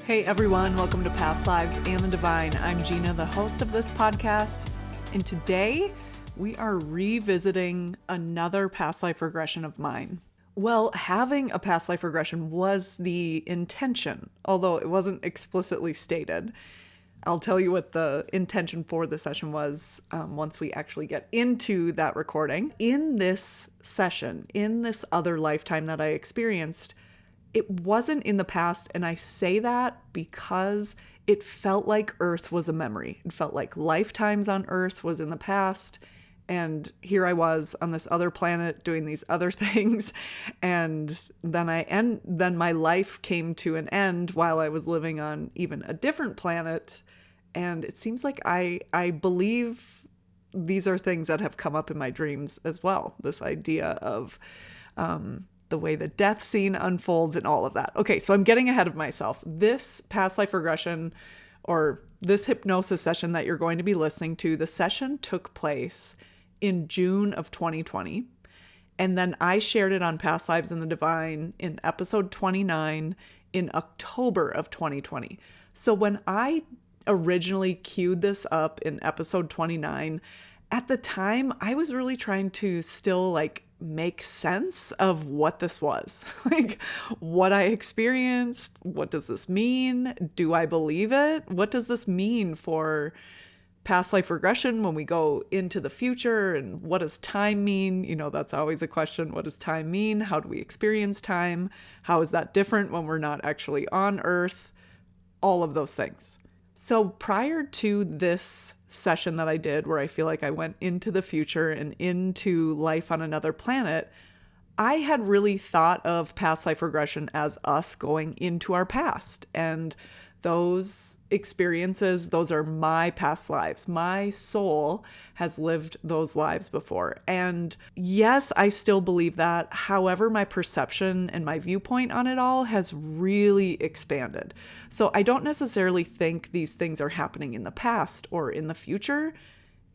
Hey everyone, welcome to Past Lives and the Divine. I'm Gina, the host of this podcast, and today we are revisiting another past life regression of mine. Well, having a past life regression was the intention, although it wasn't explicitly stated. I'll tell you what the intention for the session was once we actually get into that recording. In this session, in this other lifetime that I experienced, it wasn't in the past, and I say that because it felt like Earth was a memory. It felt like lifetimes on Earth was in the past, and here I was on this other planet doing these other things, and then my life came to an end while I was living on even a different planet, and it seems like I believe these are things that have come up in my dreams as well. This idea of the way the death scene unfolds and all of that. Okay, so I'm getting ahead of myself. This past life regression or this hypnosis session that you're going to be listening to, the session took place in June of 2020. And then I shared it on Past Lives and the Divine in episode 29 in October of 2020. So when I originally queued this up in episode 29, at the time, I was really trying to still make sense of what this was, like what I experienced. What does this mean? Do I believe it? What does this mean for past life regression when we go into the future? And what does time mean? You know, that's always a question. What does time mean? How do we experience time? How is that different when we're not actually on Earth? All of those things. So prior to this session that I did, where I feel like I went into the future and into life on another planet, I had really thought of past life regression as us going into our past. And those experiences, those are my past lives. My soul has lived those lives before. And yes, I still believe that. However, my perception and my viewpoint on it all has really expanded. So I don't necessarily think these things are happening in the past or in the future,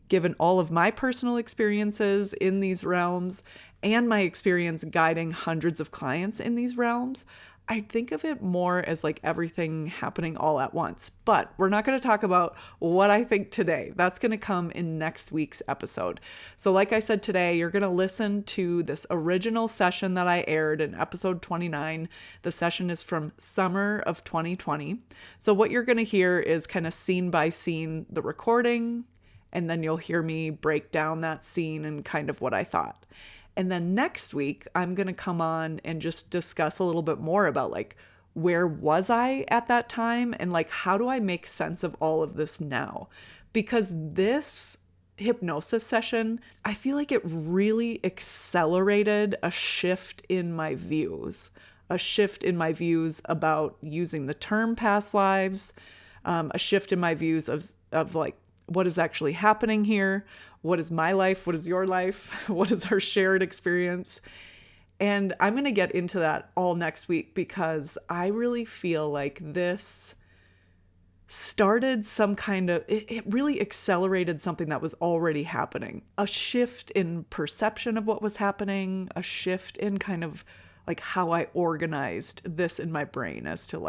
given all of my personal experiences in these realms and my experience guiding hundreds of clients in these realms. I think of it more as like everything happening all at once. But we're not going to talk about what I think today. That's going to come in next week's episode. So like I said today, you're going to listen to this original session that I aired in episode 29. The session is from summer of 2020. So what you're going to hear is kind of scene by scene the recording, and then you'll hear me break down that scene and kind of what I thought. And then next week, I'm going to come on and just discuss a little bit more about where was I at that time and how do I make sense of all of this now? Because this hypnosis session, I feel like it really accelerated a shift in my views, about using the term past lives, a shift in my views of what is actually happening here. What is my life? What is your life? What is our shared experience? And I'm going to get into that all next week because I really feel like this started it really accelerated something that was already happening. A shift in perception of what was happening, a shift in kind of how I organized this in my brain as to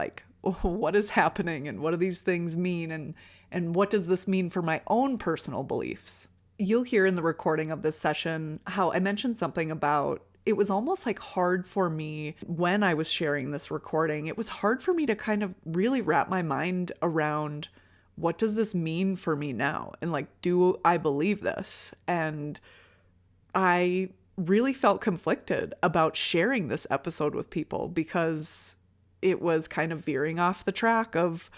what is happening and what do these things mean and what does this mean for my own personal beliefs? You'll hear in the recording of this session how I mentioned something about it was almost hard for me when I was sharing this recording. It was hard for me to kind of really wrap my mind around what does this mean for me now? And do I believe this? And I really felt conflicted about sharing this episode with people because it was kind of veering off the track of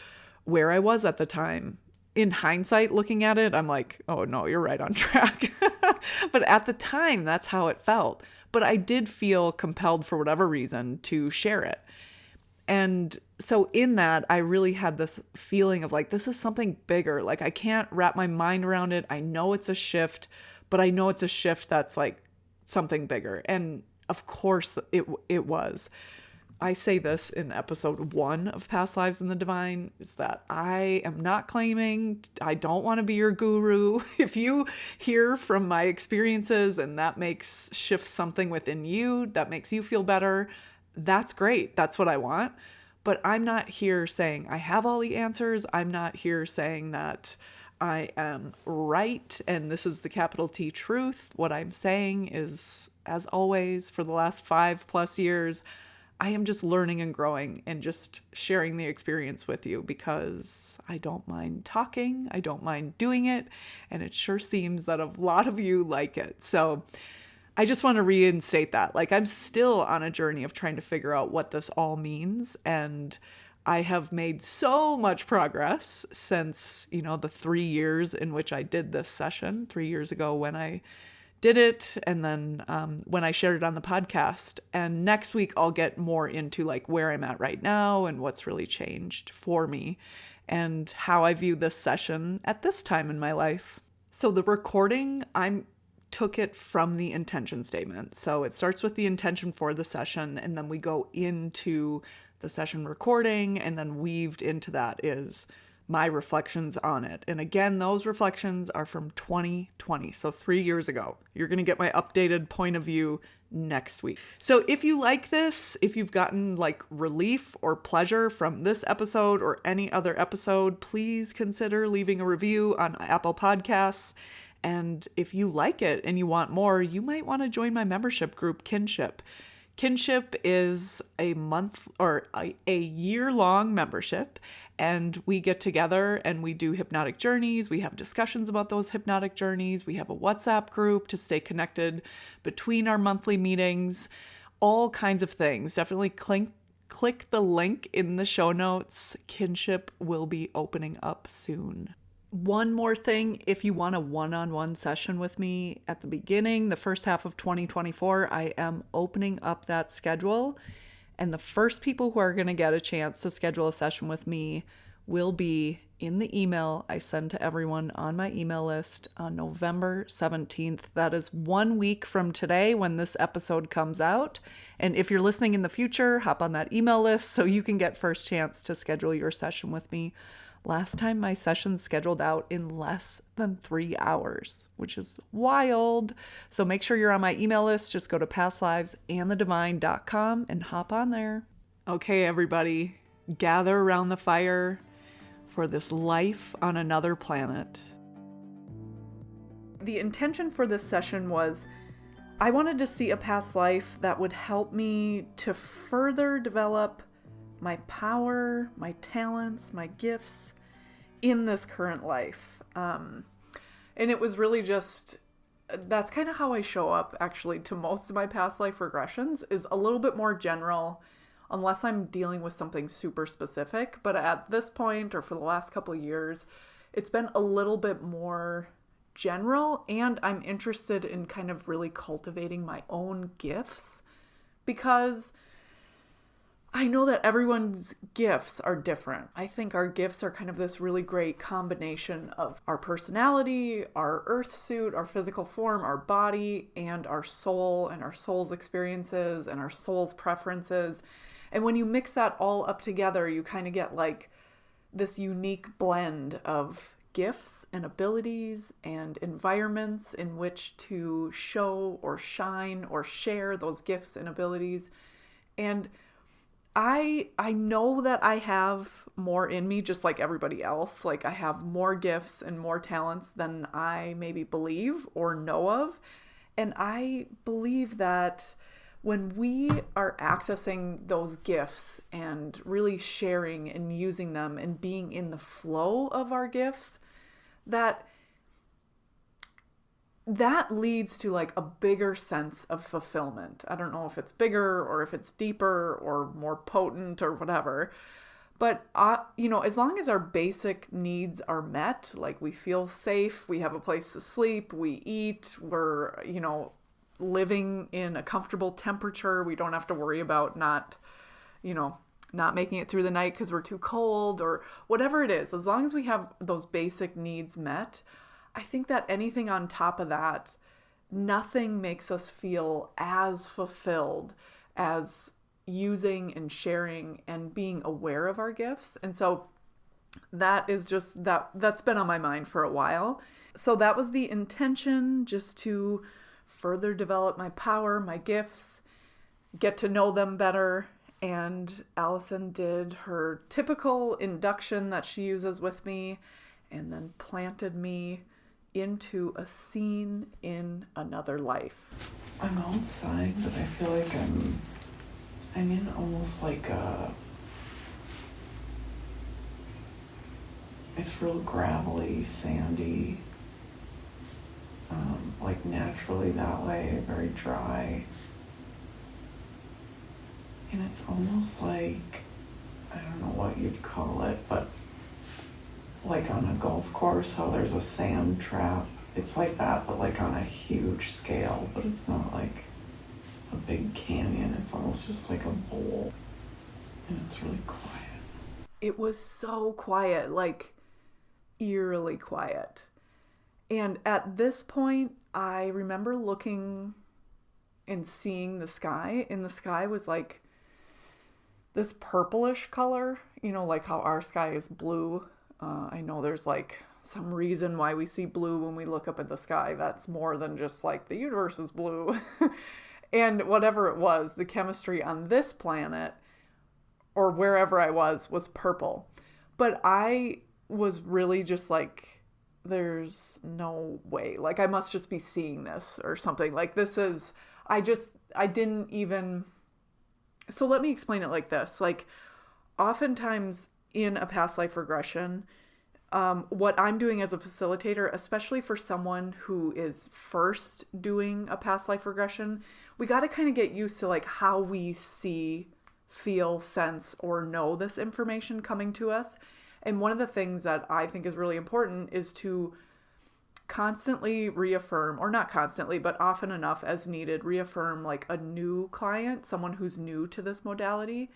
where I was at the time. In hindsight, looking at it, I'm like, oh no, you're right on track. But at the time, that's how it felt. But I did feel compelled for whatever reason to share it. And so in that, I really had this feeling of this is something bigger. I can't wrap my mind around it. I know it's a shift, but I know it's a shift that's something bigger. And of course it was. I say this in episode 1 of Past Lives and the Divine, is that I am not claiming, I don't want to be your guru. If you hear from my experiences and that shifts something within you, that makes you feel better, that's great. That's what I want. But I'm not here saying I have all the answers. I'm not here saying that I am right and this is the capital T truth. What I'm saying is, as always, for the last 5+ years, I am just learning and growing and just sharing the experience with you because I don't mind talking. I don't mind doing it. And it sure seems that a lot of you like it. So I just want to reinstate that. Like, I'm still on a journey of trying to figure out what this all means. And I have made so much progress since, the 3 years in which I did this session, 3 years ago when I did it, and then when I shared it on the podcast. And next week, I'll get more into like where I'm at right now and what's really changed for me and how I view this session at this time in my life. So the recording, I took it from the intention statement. So it starts with the intention for the session, and then we go into the session recording, and then weaved into that is my reflections on it. And again, those reflections are from 2020, so 3 years ago. You're going to get my updated point of view next week. So if you like this, if you've gotten like relief or pleasure from this episode or any other episode, please consider leaving a review on Apple Podcasts. And if you like it and you want more, you might want to join my membership group, Kinship. Kinship is a month or a year-long membership, and we get together and we do hypnotic journeys. We have discussions about those hypnotic journeys. We have a WhatsApp group to stay connected between our monthly meetings, all kinds of things. Definitely click the link in the show notes. Kinship will be opening up soon. One more thing, if you want a one-on-one session with me at the beginning, the first half of 2024, I am opening up that schedule. And the first people who are going to get a chance to schedule a session with me will be in the email I send to everyone on my email list on November 17th. That is 1 week from today when this episode comes out. And if you're listening in the future, hop on that email list so you can get first chance to schedule your session with me. Last time my session scheduled out in less than 3 hours, which is wild. So make sure you're on my email list. Just go to pastlivesandthedivine.com and hop on there. Okay, everybody, gather around the fire for this life on another planet. The intention for this session was I wanted to see a past life that would help me to further develop my power, my talents, my gifts in this current life. And it was really just, that's kind of how I show up actually to most of my past life regressions, is a little bit more general, unless I'm dealing with something super specific. But at this point, or for the last couple of years, it's been a little bit more general, and I'm interested in kind of really cultivating my own gifts, because I know that everyone's gifts are different. I think our gifts are kind of this really great combination of our personality, our earth suit, our physical form, our body, and our soul, and our soul's experiences, and our soul's preferences. And when you mix that all up together, you kind of get like this unique blend of gifts and abilities and environments in which to show or shine or share those gifts and abilities. And I know that I have more in me, just like everybody else. Like, I have more gifts and more talents than I maybe believe or know of. And I believe that when we are accessing those gifts and really sharing and using them and being in the flow of our gifts, that leads to like a bigger sense of fulfillment. I don't know if it's bigger or if it's deeper or more potent or whatever, but as long as our basic needs are met, like we feel safe, we have a place to sleep, we eat, we're, living in a comfortable temperature, we don't have to worry about not making it through the night because we're too cold or whatever it is. As long as we have those basic needs met, I think that anything on top of that, nothing makes us feel as fulfilled as using and sharing and being aware of our gifts. And so that is just, that's been on my mind for a while. So that was the intention, just to further develop my power, my gifts, get to know them better, And Allison did her typical induction that she uses with me and then planted me into a scene in another life. I'm outside, but I feel like I'm in almost like it's real gravelly, sandy, like naturally that way, very dry. And it's almost like, I don't know what you'd call it, but like on a golf course, how there's a sand trap. It's like that, but like on a huge scale, but it's not like a big canyon. It's almost just like a bowl. And it's really quiet. It was so quiet, like eerily quiet. And at this point, I remember looking and seeing the sky, and the sky was like this purplish color, like how our sky is blue. I know there's like some reason why we see blue when we look up at the sky. That's more than just like the universe is blue. And whatever it was, the chemistry on this planet or wherever I was purple. But I was really just like, there's no way. Like, I must just be seeing this or something. Like, this is, I didn't even, so let me explain it like this. Like, oftentimes in a past life regression, what I'm doing as a facilitator, especially for someone who is first doing a past life regression, we got to kind of get used to like how we see, feel, sense, or know this information coming to us. And one of the things that I think is really important is to constantly reaffirm, or not constantly, but often enough as needed, reaffirm like a new client, someone who's new to this modality,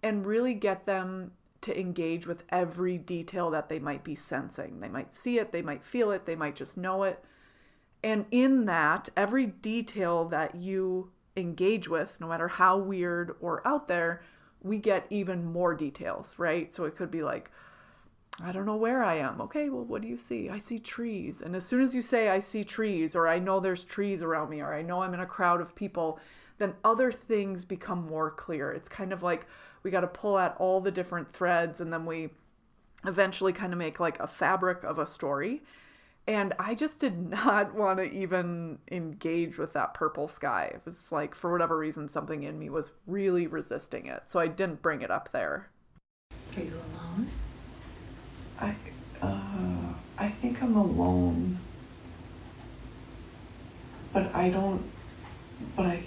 and really get them to engage with every detail that they might be sensing. They might see it, they might feel it, they might just know it. And in that, every detail that you engage with, no matter how weird or out there, we get even more details, right? So it could be like, I don't know where I am. Okay, well, what do you see? I see trees. And as soon as you say, I see trees, or I know there's trees around me, or I know I'm in a crowd of people, then other things become more clear. It's kind of like we got to pull at all the different threads, and then we eventually kind of make like a fabric of a story. And I just did not want to even engage with that purple sky. It was like, for whatever reason, something in me was really resisting it. So I didn't bring it up there. Are you alone? I think I'm alone, but I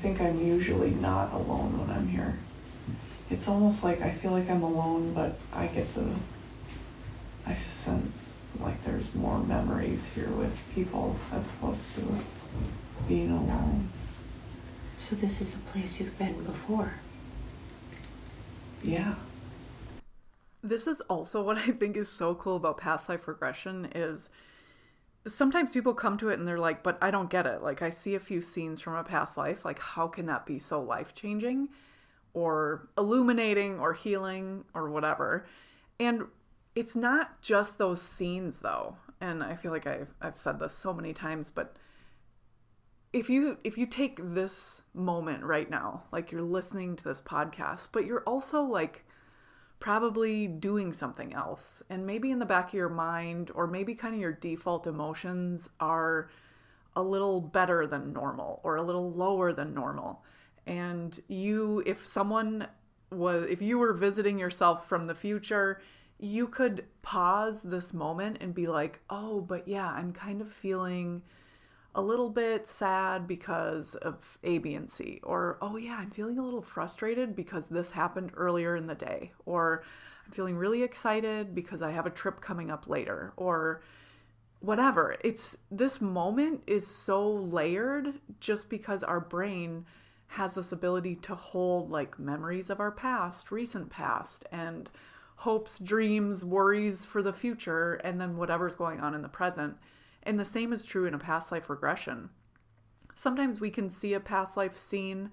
think I'm usually not alone when I'm here. It's almost like I feel like I'm alone, but I sense like there's more memories here with people as opposed to being alone. So this is a place you've been before? Yeah. This is also what I think is so cool about past life regression is sometimes people come to it and they're like, but I don't get it. Like, I see a few scenes from a past life. Like, how can that be so life-changing or illuminating or healing or whatever? And it's not just those scenes, though. And I feel like I've said this so many times, but if you take this moment right now, like you're listening to this podcast, but you're also like probably doing something else, and maybe in the back of your mind, or maybe kind of your default emotions are a little better than normal or a little lower than normal. And if you were visiting yourself from the future, you could pause this moment and be like, oh, but yeah, I'm kind of feeling a little bit sad because of A, B, and C. Or, oh yeah, I'm feeling a little frustrated because this happened earlier in the day. Or I'm feeling really excited because I have a trip coming up later. Or whatever. This moment is so layered just because our brain has this ability to hold like memories of our past, recent past, and hopes, dreams, worries for the future, and then whatever's going on in the present. And the same is true in a past life regression. Sometimes we can see a past life scene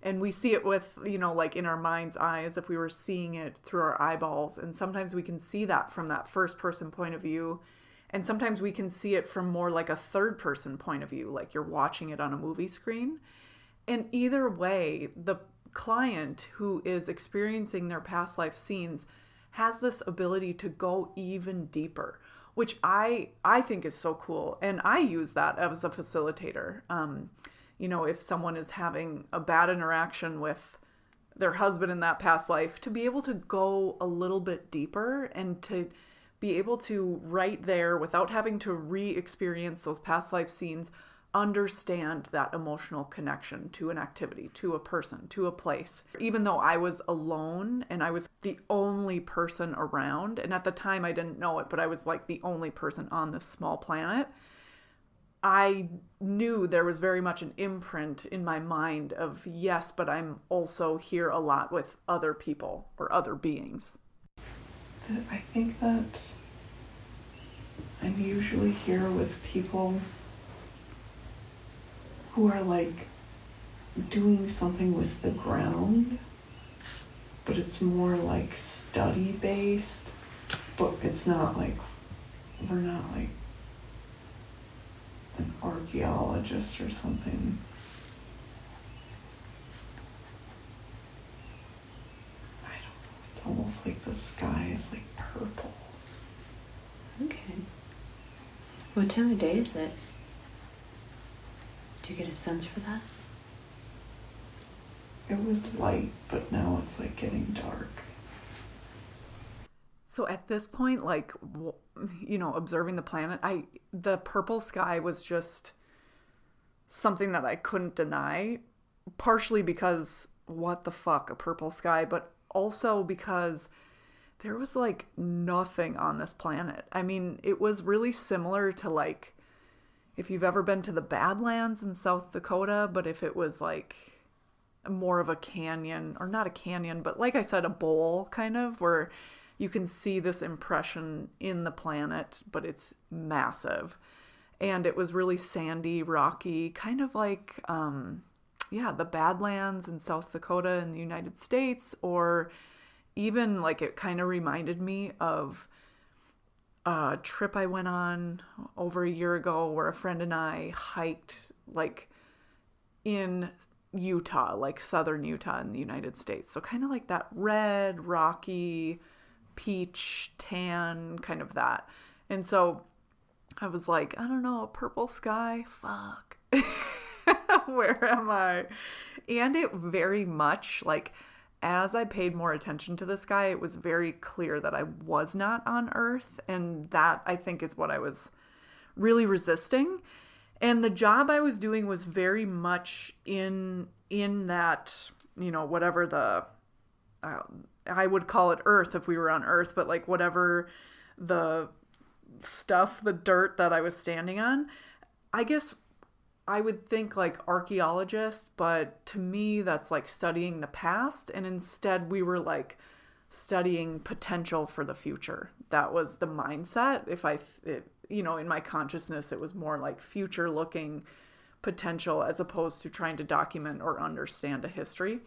and we see it with, like in our mind's eye as if we were seeing it through our eyeballs. And sometimes we can see that from that first person point of view. And sometimes we can see it from more like a third person point of view, like you're watching it on a movie screen. And either way, the client who is experiencing their past life scenes has this ability to go even deeper, which I think is so cool. And I use that as a facilitator. If someone is having a bad interaction with their husband in that past life, to be able to go a little bit deeper and to be able to, right there, without having to re-experience those past life scenes, understand that emotional connection to an activity, to a person, to a place. Even though I was alone and I was the only person around, and at the time I didn't know it, but I was like the only person on this small planet, I knew there was very much an imprint in my mind of, yes, but I'm also here a lot with other people or other beings. I think that I'm usually here with people who are like doing something with the ground, but it's more like study based, but it's not like, we're not like an archaeologist or something. I don't know, it's almost like the sky is like purple. Okay. What time of day is it? Do you get a sense for that? It was light, but now it's like getting dark. So at this point, like, observing the planet, the purple sky was just something that I couldn't deny, partially because what the fuck, a purple sky, but also because there was like nothing on this planet. I mean, it was really similar to like, if you've ever been to the Badlands in South Dakota, but if it was like more of a canyon, or not a canyon, but like I said, a bowl kind of, where you can see this impression in the planet, but it's massive. And it was really sandy, rocky, kind of like, the Badlands in South Dakota in the United States, or even like it kind of reminded me of a trip I went on over a year ago where a friend and I hiked like in Utah, like southern Utah in the United States. So kind of like that red, rocky, peach, tan, kind of that. And so I was like, I don't know, a purple sky, fuck. Where am I? And it very much, like, as I paid more attention to the sky, it was very clear that I was not on Earth. And that, I think, is what I was really resisting. And the job I was doing was very much in that, whatever the, I would call it Earth if we were on Earth, but like whatever the stuff, the dirt that I was standing on, I guess I would think like archaeologists, but to me that's like studying the past, and instead we were like studying potential for the future. That was the mindset. In my consciousness, it was more like future looking potential as opposed to trying to document or understand a history.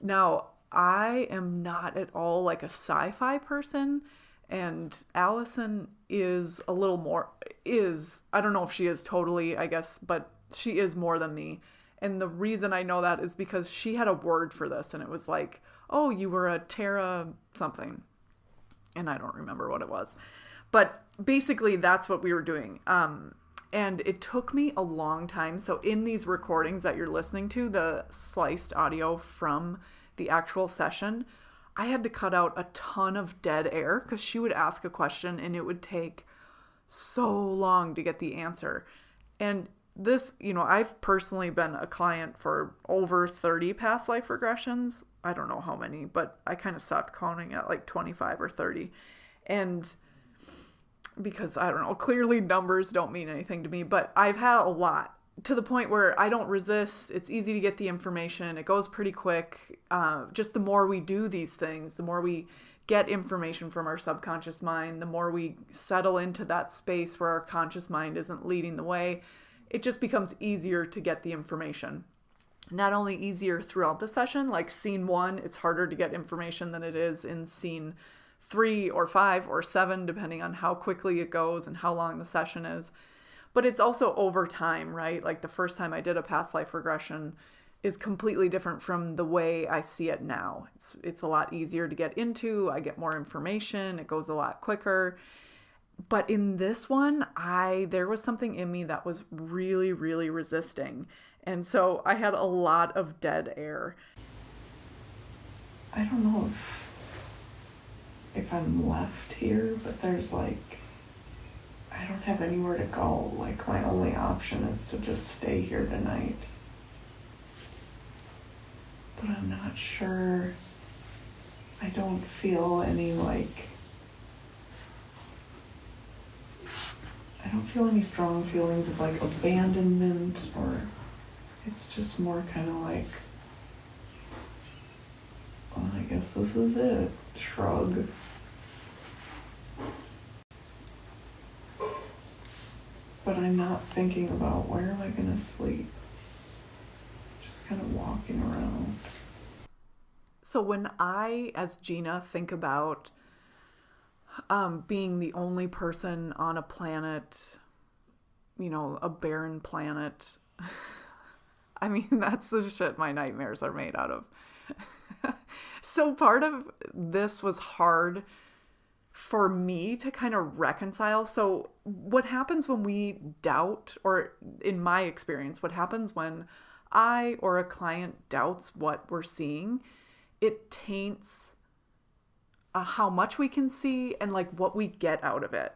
Now, I am not at all like a sci-fi person, and Allison is a little more, I don't know if she is totally, I guess, but she is more than me. And the reason I know that is because she had a word for this, and it was like, oh, you were a Terra something. And I don't remember what it was. But basically, that's what we were doing. And it took me a long time. So in these recordings that you're listening to, the sliced audio from the actual session, I had to cut out a ton of dead air because she would ask a question and it would take so long to get the answer. And this, I've personally been a client for over 30 past life regressions. I don't know how many, but I kind of stopped counting at like 25 or 30. And because I don't know, clearly numbers don't mean anything to me, but I've had a lot, to the point where I don't resist. It's easy to get the information. It goes pretty quick. Just the more we do these things, the more we get information from our subconscious mind, the more we settle into that space where our conscious mind isn't leading the way, it just becomes easier to get the information. Not only easier throughout the session, like scene 1, it's harder to get information than it is in scene 3 or 5 or 7, depending on how quickly it goes and how long the session is. But it's also over time, right? Like the first time I did a past life regression, is completely different from the way I see it now. It's a lot easier to get into. I get more information. It goes a lot quicker. But in this one, there was something in me that was really, really resisting. And so I had a lot of dead air. I don't know if I'm left here, but there's like, I don't have anywhere to go. Like, my only option is to just stay here tonight. But I'm not sure. I don't feel any I don't feel any strong feelings of like abandonment, or it's just more kind of like, well, I guess this is it. Shrug. But I'm not thinking about where am I going to sleep. Just kind of walking around. So when I, as Gina, think about being the only person on a planet, a barren planet, I mean, that's the shit my nightmares are made out of. So part of this was hard for me to kind of reconcile. So what happens when we doubt, or in my experience, what happens when I or a client doubts what we're seeing, it taints how much we can see and like what we get out of it.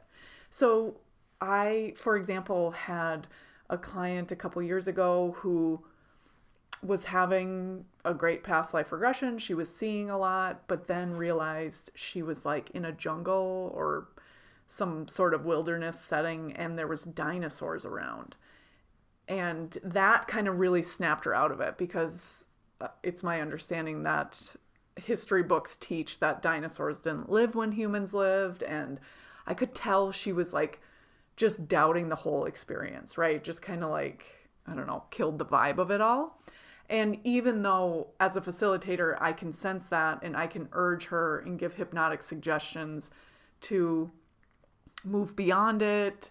So I, for example, had a client a couple years ago who was having a great past life regression. She was seeing a lot, but then realized she was like in a jungle or some sort of wilderness setting, and there was dinosaurs around. And that kind of really snapped her out of it, because it's my understanding that history books teach that dinosaurs didn't live when humans lived. And I could tell she was like just doubting the whole experience, right? Just kind of like, I don't know, killed the vibe of it all. And even though as a facilitator, I can sense that and I can urge her and give hypnotic suggestions to move beyond it,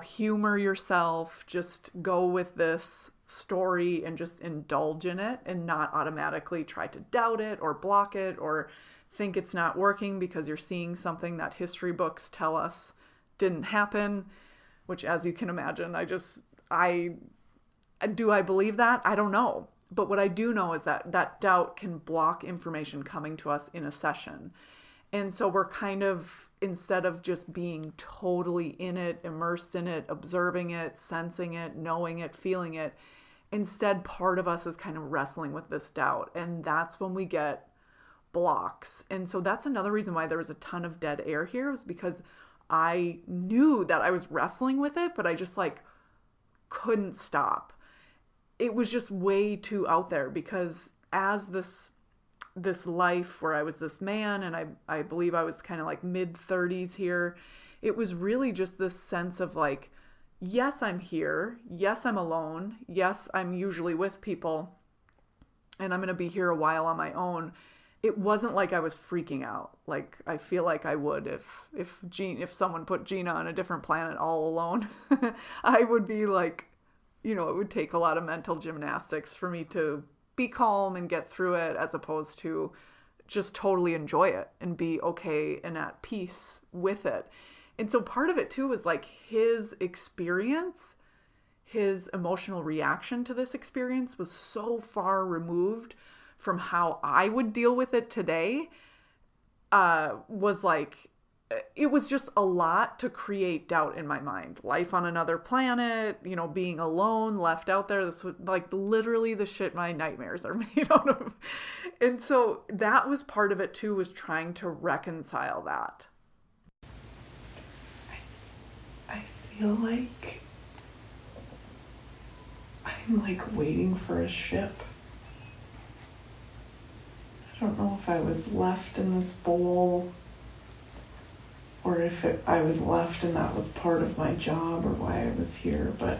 humor yourself, just go with this story and just indulge in it and not automatically try to doubt it or block it or think it's not working because you're seeing something that history books tell us didn't happen, which, as you can imagine, do I believe that? I don't know. But what I do know is that doubt can block information coming to us in a session. And so we're kind of, instead of just being totally in it, immersed in it, observing it, sensing it, knowing it, feeling it, instead part of us is kind of wrestling with this doubt. And that's when we get blocks. And so that's another reason why there was a ton of dead air here, was because I knew that I was wrestling with it, but I just like couldn't stop. It was just way too out there, because as this life where I was this man, and I believe I was kind of like mid-30s here, it was really just this sense of like, yes, I'm here. Yes, I'm alone. Yes, I'm usually with people, and I'm going to be here a while on my own. It wasn't like I was freaking out. Like I feel like I would if someone put Gina on a different planet all alone. I would be like, it would take a lot of mental gymnastics for me to be calm and get through it, as opposed to just totally enjoy it and be okay and at peace with it. And so part of it too was like his experience, his emotional reaction to this experience was so far removed from how I would deal with it today. Was like, it was just a lot to create doubt in my mind. Life on another planet, being alone, left out there. This was like literally the shit my nightmares are made out of. And so that was part of it too, was trying to reconcile that. I feel like I'm like waiting for a ship. I don't know if I was left in this bowl, or if I was left and that was part of my job or why I was here, but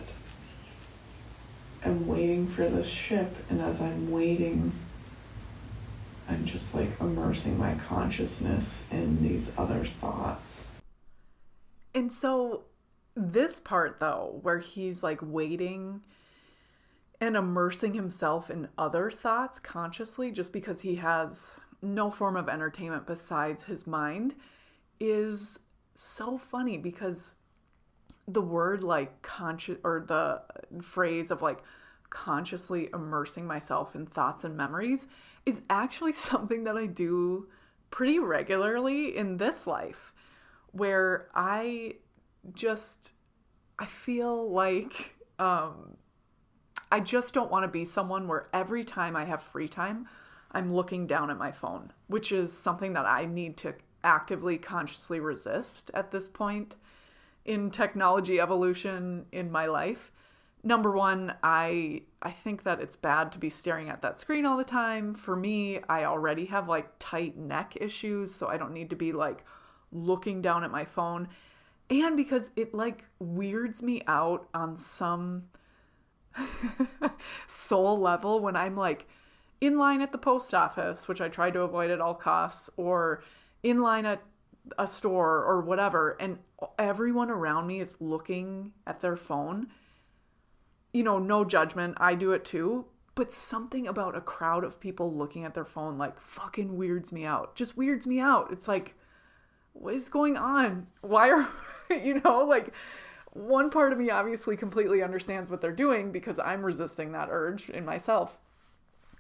I'm waiting for this ship, and as I'm waiting, I'm just like immersing my consciousness in these other thoughts. And so this part though, where he's like waiting and immersing himself in other thoughts consciously just because he has no form of entertainment besides his mind is so funny, because the word like conscious, or the phrase of like consciously immersing myself in thoughts and memories, is actually something that I do pretty regularly in this life, where I feel like I just don't want to be someone where every time I have free time, I'm looking down at my phone, which is something that I need to actively, consciously resist at this point in technology evolution in my life. Number one, I think that it's bad to be staring at that screen all the time. For me, I already have like tight neck issues, so I don't need to be like looking down at my phone. And because it like weirds me out on some soul level when I'm like in line at the post office, which I try to avoid at all costs, or in line at a store or whatever, and everyone around me is looking at their phone. You know, no judgment, I do it too, but something about a crowd of people looking at their phone like fucking weirds me out. Just weirds me out. It's like, what is going on? Why are, like one part of me obviously completely understands what they're doing because I'm resisting that urge in myself.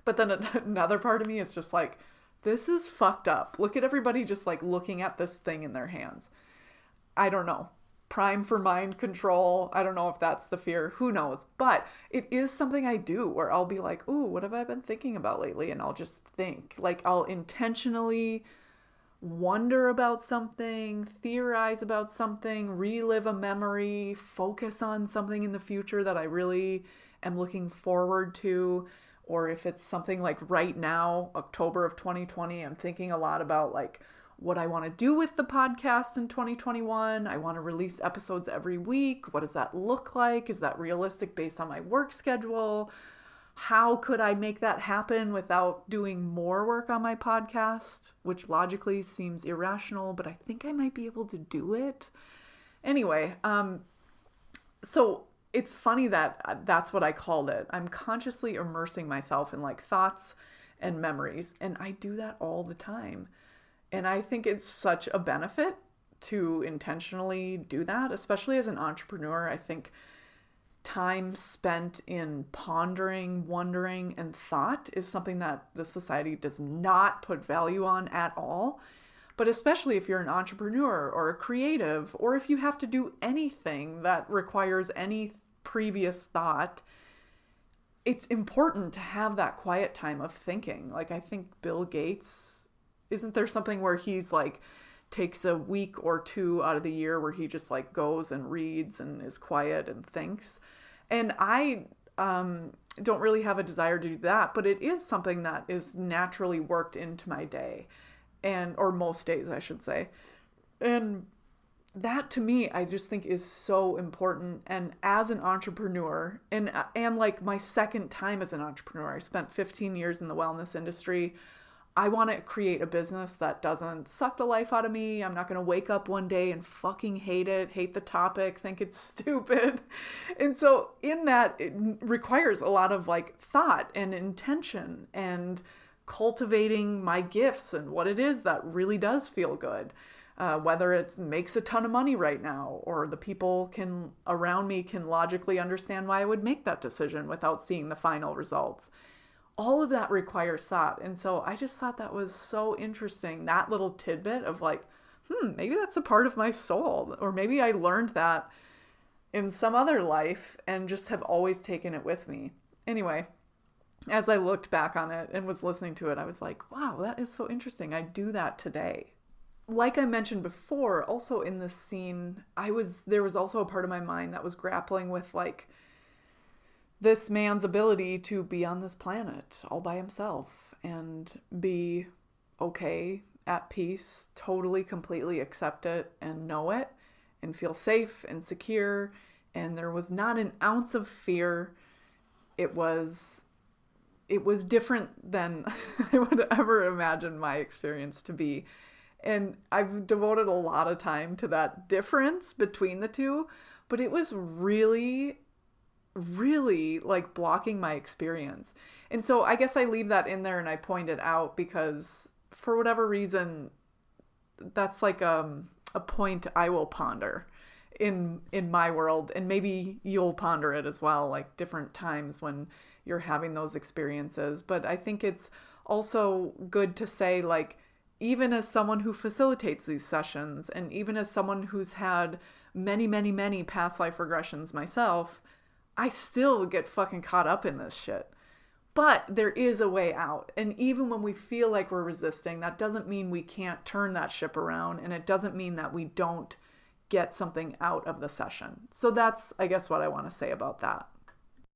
But then another part of me is just like, this is fucked up. Look at everybody just like looking at this thing in their hands. I don't know. Prime for mind control. I don't know if that's the fear. Who knows? But it is something I do where I'll be like, ooh, what have I been thinking about lately? And I'll just think. Like I'll intentionally wonder about something, theorize about something, relive a memory, focus on something in the future that I really am looking forward to. Or if it's something like right now, October of 2020, I'm thinking a lot about like what I want to do with the podcast in 2021. I want to release episodes every week. What does that look like? Is that realistic based on my work schedule? How could I make that happen without doing more work on my podcast, which logically seems irrational, but I think I might be able to do it. Anyway, so it's funny that that's what I called it. I'm consciously immersing myself in like thoughts and memories, and I do that all the time. And I think it's such a benefit to intentionally do that, especially as an entrepreneur. I think time spent in pondering, wondering, and thought is something that the society does not put value on at all. But especially if you're an entrepreneur or a creative, or if you have to do anything that requires any previous thought, it's important to have that quiet time of thinking. Like I think Bill Gates, isn't there something where he's like takes a week or two out of the year where he just like goes and reads and is quiet and thinks? And I don't really have a desire to do that, but it is something that is naturally worked into my day, or most days I should say. And that to me, I just think is so important. And as an entrepreneur, and like my second time as an entrepreneur, I spent 15 years in the wellness industry. I want to create a business that doesn't suck the life out of me. I'm not going to wake up one day and fucking hate it, hate the topic, think it's stupid. And so in that, it requires a lot of like thought and intention and cultivating my gifts and what it is that really does feel good. Whether it makes a ton of money right now, or the people around me can logically understand why I would make that decision without seeing the final results. All of that requires thought. And so I just thought that was so interesting, that little tidbit of like, maybe that's a part of my soul, or maybe I learned that in some other life and just have always taken it with me. Anyway, as I looked back on it and was listening to it, I was like, wow, that is so interesting. I do that today. Like I mentioned before, also in this scene, there was also a part of my mind that was grappling with like this man's ability to be on this planet all by himself and be okay, at peace, totally, completely accept it and know it and feel safe and secure. And there was not an ounce of fear. It was different than I would ever imagine my experience to be. And I've devoted a lot of time to that difference between the two, but it was really really like blocking my experience. And so I guess I leave that in there and I point it out because for whatever reason, that's like a point I will ponder in my world, and maybe you'll ponder it as well, like different times when you're having those experiences. But I think it's also good to say, like, even as someone who facilitates these sessions, and even as someone who's had many, many, many past life regressions myself, I still get fucking caught up in this shit. But there is a way out. And even when we feel like we're resisting, that doesn't mean we can't turn that ship around. And it doesn't mean that we don't get something out of the session. So that's, I guess, what I want to say about that.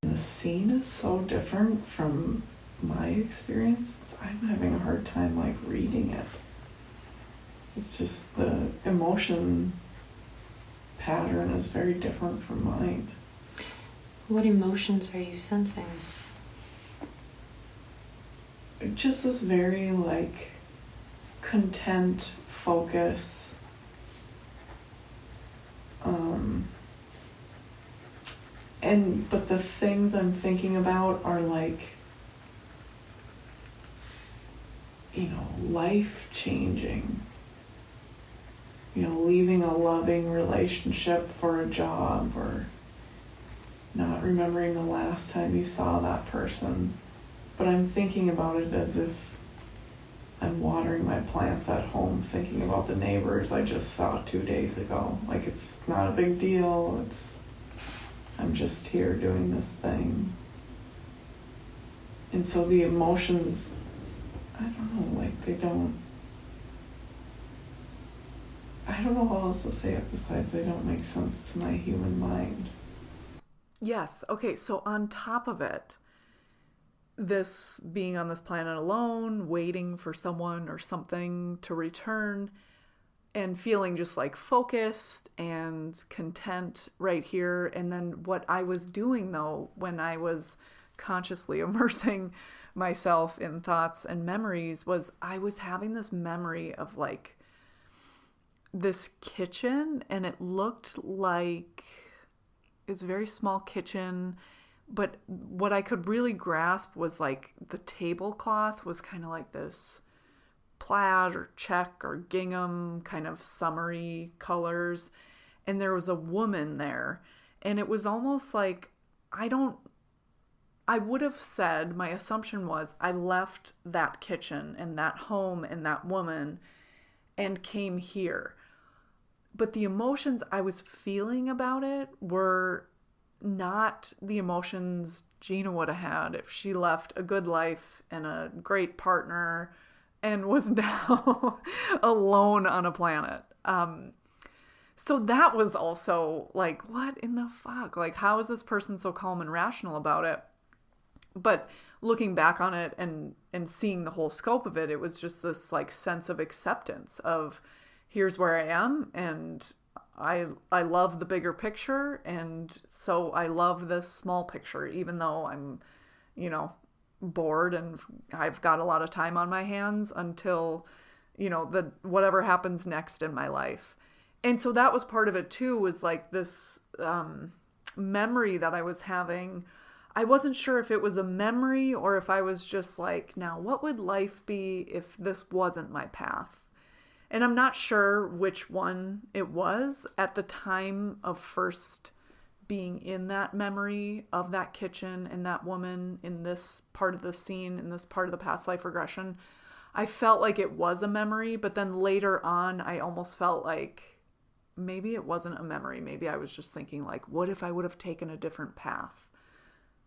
The scene is so different from my experience. I'm having a hard time like reading it. It's just the emotion pattern is very different from mine. What emotions are you sensing? Just this very like content, focus. But the things I'm thinking about are like, life changing. Leaving a loving relationship for a job, or not remembering the last time you saw that person. But I'm thinking about it as if I'm watering my plants at home, thinking about the neighbors I just saw 2 days ago. Like, it's not a big deal. I'm just here doing this thing. And so the emotions, I don't know, like I don't know how else to say it besides they don't make sense to my human mind. Yes. Okay. So on top of it, this being on this planet alone, waiting for someone or something to return, and feeling just like focused and content right here. And then what I was doing though, when I was consciously immersing myself in thoughts and memories, was I was having this memory of like this kitchen, and it looked like it's a very small kitchen. But what I could really grasp was like the tablecloth was kind of like this plaid or check or gingham kind of summery colors. And there was a woman there. And it was almost like, I would have said, my assumption was I left that kitchen and that home and that woman and came here. But the emotions I was feeling about it were not the emotions Gina would have had if she left a good life and a great partner and was now alone on a planet. So that was also like, what in the fuck? Like, how is this person so calm and rational about it? But looking back on it and seeing the whole scope of it, it was just this like sense of acceptance of here's where I am, and I love the bigger picture, and so I love this small picture, even though I'm, bored and I've got a lot of time on my hands until, whatever happens next in my life. And so that was part of it too, was like this memory that I was having. I wasn't sure if it was a memory or if I was just like, now what would life be if this wasn't my path? And I'm not sure which one it was at the time of first being in that memory of that kitchen and that woman in this part of the scene, in this part of the past life regression. I felt like it was a memory, but then later on, I almost felt like maybe it wasn't a memory. Maybe I was just thinking like, what if I would have taken a different path?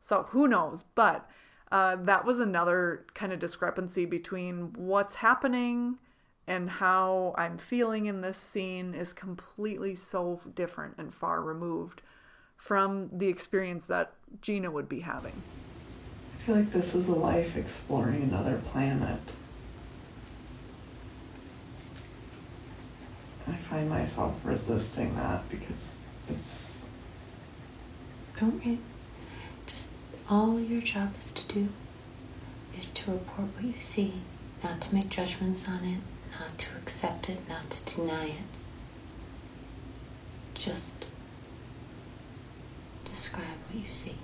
So who knows? But that was another kind of discrepancy between what's happening and how I'm feeling in this scene is completely so different and far removed from the experience that Gina would be having. I feel like this is a life exploring another planet. I find myself resisting that because it's... Don't worry. Just all your job is to do is to report what you see, not to make judgments on it, not to accept it, not to deny it. Just describe what you see.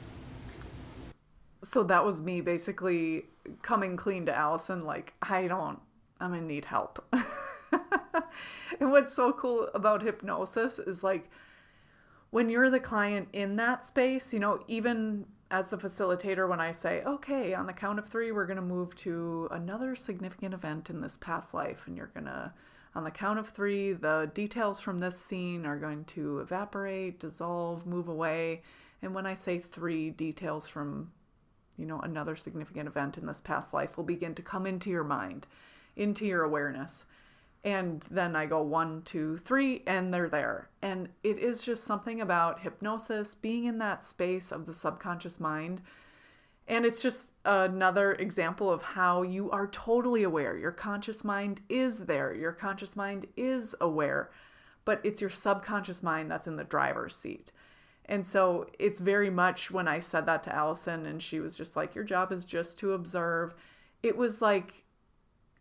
So that was me basically coming clean to Allison, like, I'm gonna need help. And what's so cool about hypnosis is like, when you're the client in that space, even as the facilitator, when I say, okay, on the count of 3, we're going to move to another significant event in this past life. And you're going to, on the count of 3, the details from this scene are going to evaporate, dissolve, move away. And when I say 3, details from, another significant event in this past life will begin to come into your mind, into your awareness. And then I go 1, 2, 3, and they're there. And it is just something about hypnosis, being in that space of the subconscious mind. And it's just another example of how you are totally aware. Your conscious mind is there. Your conscious mind is aware. But it's your subconscious mind that's in the driver's seat. And so it's very much, when I said that to Allison and she was just like, your job is just to observe. It was like,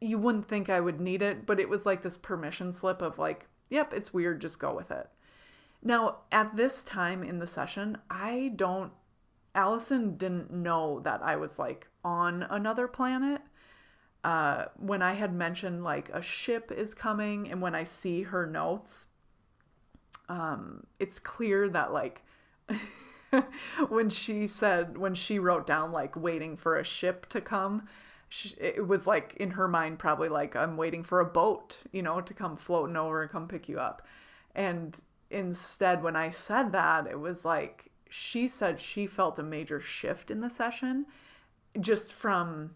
you wouldn't think I would need it, but it was like this permission slip of like, yep, it's weird, just go with it. Now, at this time in the session, Allison didn't know that I was like on another planet. When I had mentioned like a ship is coming, and when I see her notes, it's clear that like, when she wrote down like waiting for a ship to come, it was like in her mind probably like, I'm waiting for a boat, to come floating over and come pick you up. And instead, when I said that, it was like, she said she felt a major shift in the session, just from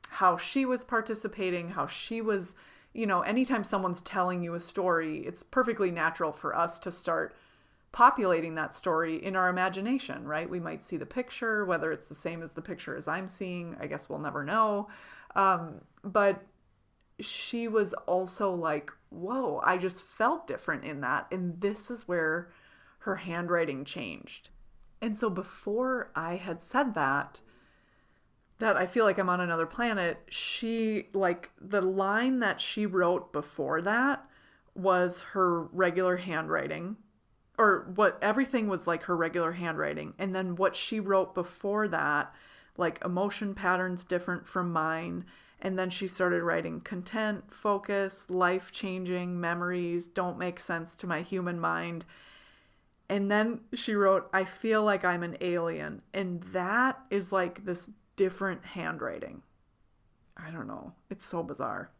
how she was participating, how she was, anytime someone's telling you a story, it's perfectly natural for us to start populating that story in our imagination, right? We might see the picture, whether it's the same as the picture as I'm seeing, I guess we'll never know. But she was also like, whoa, I just felt different in that. And this is where her handwriting changed. And so before I had said that I feel like I'm on another planet, she, like, the line that she wrote before that was her regular handwriting, or what everything was like her regular handwriting. And then what she wrote before that, like emotion patterns different from mine. And then she started writing content, focus, life-changing, memories, don't make sense to my human mind. And then she wrote, I feel like I'm an alien. And that is like this different handwriting. I don't know. It's so bizarre.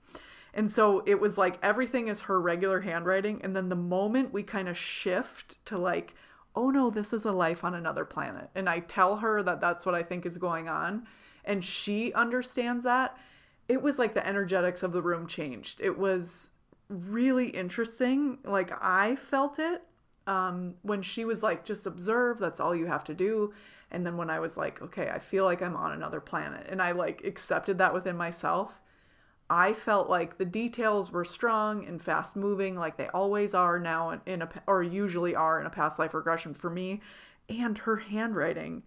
And so it was like everything is her regular handwriting. And then the moment we kind of shift to like, oh no, this is a life on another planet. And I tell her that that's what I think is going on. And she understands that. It was like the energetics of the room changed. It was really interesting. Like I felt it when she was like, just observe, that's all you have to do. And then when I was like, okay, I feel like I'm on another planet. And I like accepted that within myself. I felt like the details were strong and fast moving, like they always are now or usually are in a past life regression for me. And her handwriting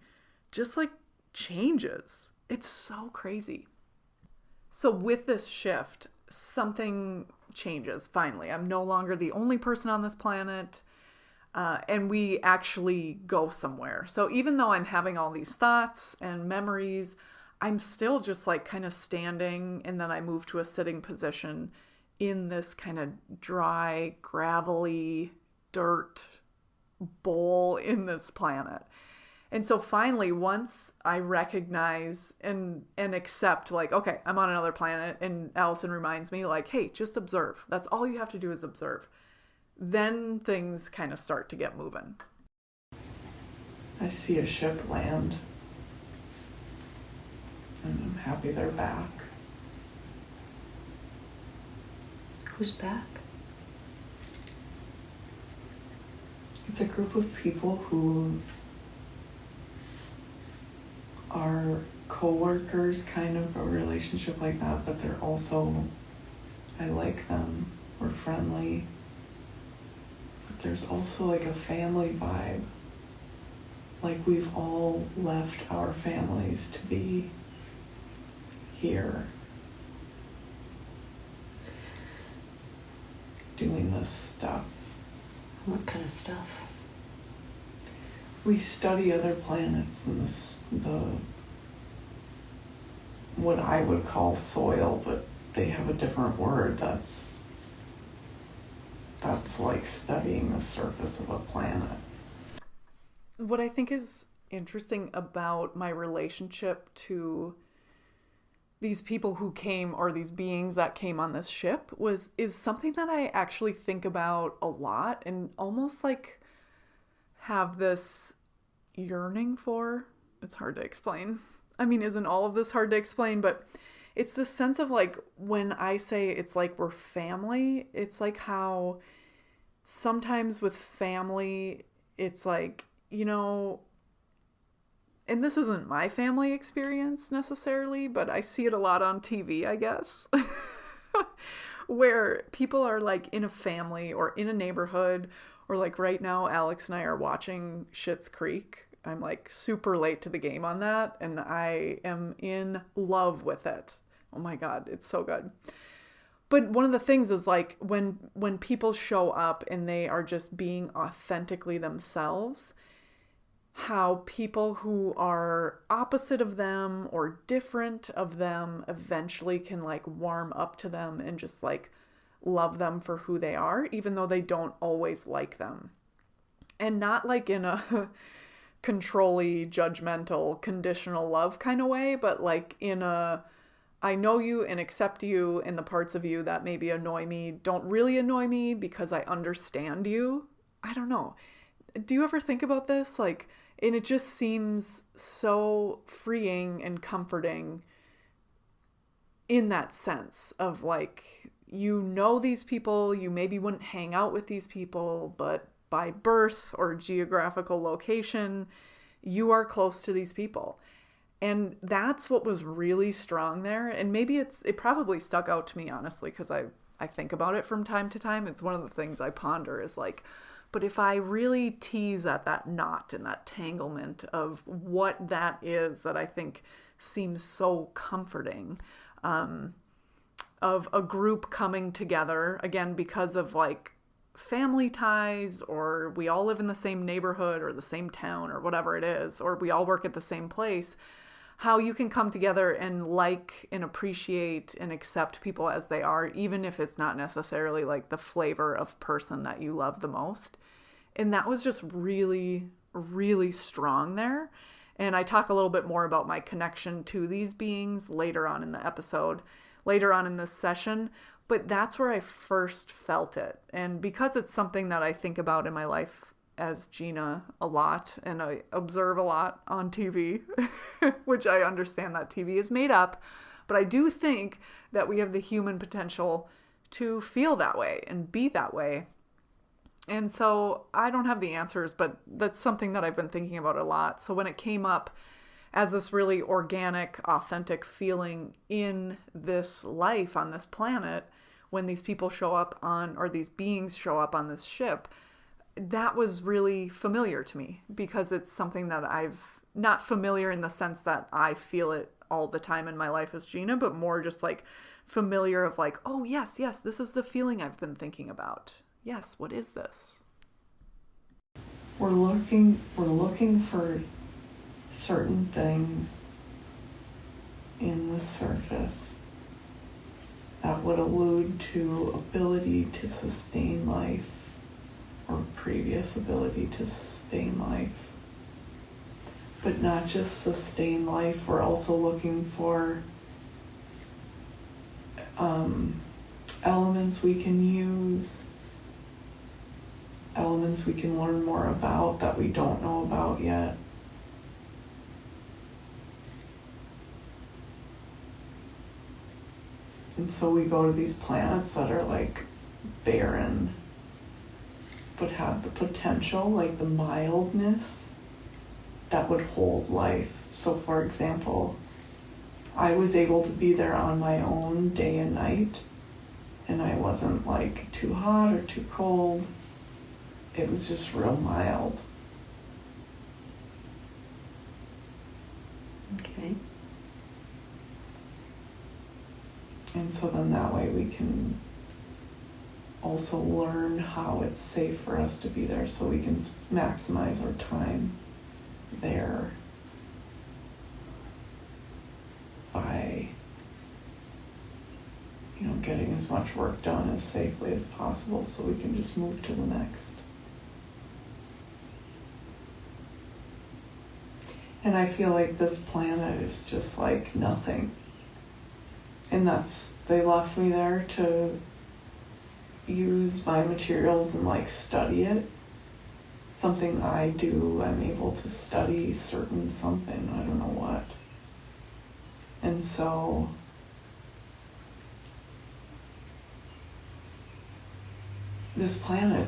just like changes. It's so crazy. So with this shift, something changes finally. I'm no longer the only person on this planet. And we actually go somewhere. So even though I'm having all these thoughts and memories, I'm still just like kind of standing, and then I move to a sitting position in this kind of dry, gravelly dirt bowl in this planet. And so finally, once I recognize and accept like, okay, I'm on another planet, and Allison reminds me like, hey, just observe. That's all you have to do is observe. Then things kind of start to get moving. I see a ship land. And I'm happy they're back. Who's back? It's a group of people who are co-workers, kind of a relationship like that, but they're also, I like them, we're friendly. But there's also like a family vibe. Like we've all left our families to be here doing this stuff. What kind of stuff? we study other planets and the what I would call soil, but they have a different word. That's like studying the surface of a planet. What I think is interesting about my relationship to these people who came, or these beings that came on this ship, is something that I actually think about a lot and almost like have this yearning for. It's hard to explain. I mean, isn't all of this hard to explain? But it's this sense of like, when I say it's like we're family, it's like how sometimes with family, it's like, you know, and this isn't my family experience necessarily, but I see it a lot on TV, I guess, where people are like in a family or in a neighborhood, or like right now, Alex and I are watching Schitt's Creek. I'm like super late to the game on that, and I am in love with it. Oh my God, it's so good. But one of the things is like when people show up and they are just being authentically themselves, how people who are opposite of them or different of them eventually can like warm up to them and just like love them for who they are, even though they don't always like them. And not like in a controlly, judgmental, conditional love kind of way, but like in a, I know you and accept you, and the parts of you that maybe annoy me don't really annoy me because I understand you. I don't know. Do you ever think about this? Like, and it just seems so freeing and comforting in that sense of like, you know, these people, you maybe wouldn't hang out with these people, but by birth or geographical location, you are close to these people. And that's what was really strong there. And maybe it probably stuck out to me, honestly, because I think about it from time to time. It's one of the things I ponder is like, but if I really tease at that knot and that tanglement of what that is that I think seems so comforting, of a group coming together, again, because of like family ties, or we all live in the same neighborhood or the same town or whatever it is, or we all work at the same place, how you can come together and like and appreciate and accept people as they are, even if it's not necessarily like the flavor of person that you love the most. And that was just really, really strong there. And I talk a little bit more about my connection to these beings later on in the episode, later on in this session. But that's where I first felt it. And because it's something that I think about in my life as Gina a lot, and I observe a lot on TV, which I understand that TV is made up, but I do think that we have the human potential to feel that way and be that way. And so I don't have the answers, but that's something that I've been thinking about a lot. So when it came up as this really organic, authentic feeling in this life on this planet, when these people show up on, or these beings show up on this ship, that was really familiar to me, because it's something that I've not familiar in the sense that I feel it all the time in my life as Gina, but more just like familiar of like, oh yes, this is the feeling I've been thinking about. Yes, what is this? We're looking for certain things in the surface that would allude to ability to sustain life, or previous ability to sustain life. But not just sustain life, we're also looking for elements we can use, elements we can learn more about that we don't know about yet. And so we go to these planets that are like barren, but have the potential, like the mildness that would hold life. So for example, I was able to be there on my own day and night, and I wasn't like too hot or too cold. It was just real mild. Okay. And so then that way we can also learn how it's safe for us to be there, so we can maximize our time. there by, getting as much work done as safely as possible so we can just move to the next. And I feel like this planet is just like nothing. And they left me there to use my materials and like study it. Something I do, I'm able to study certain something, I don't know what. And so this planet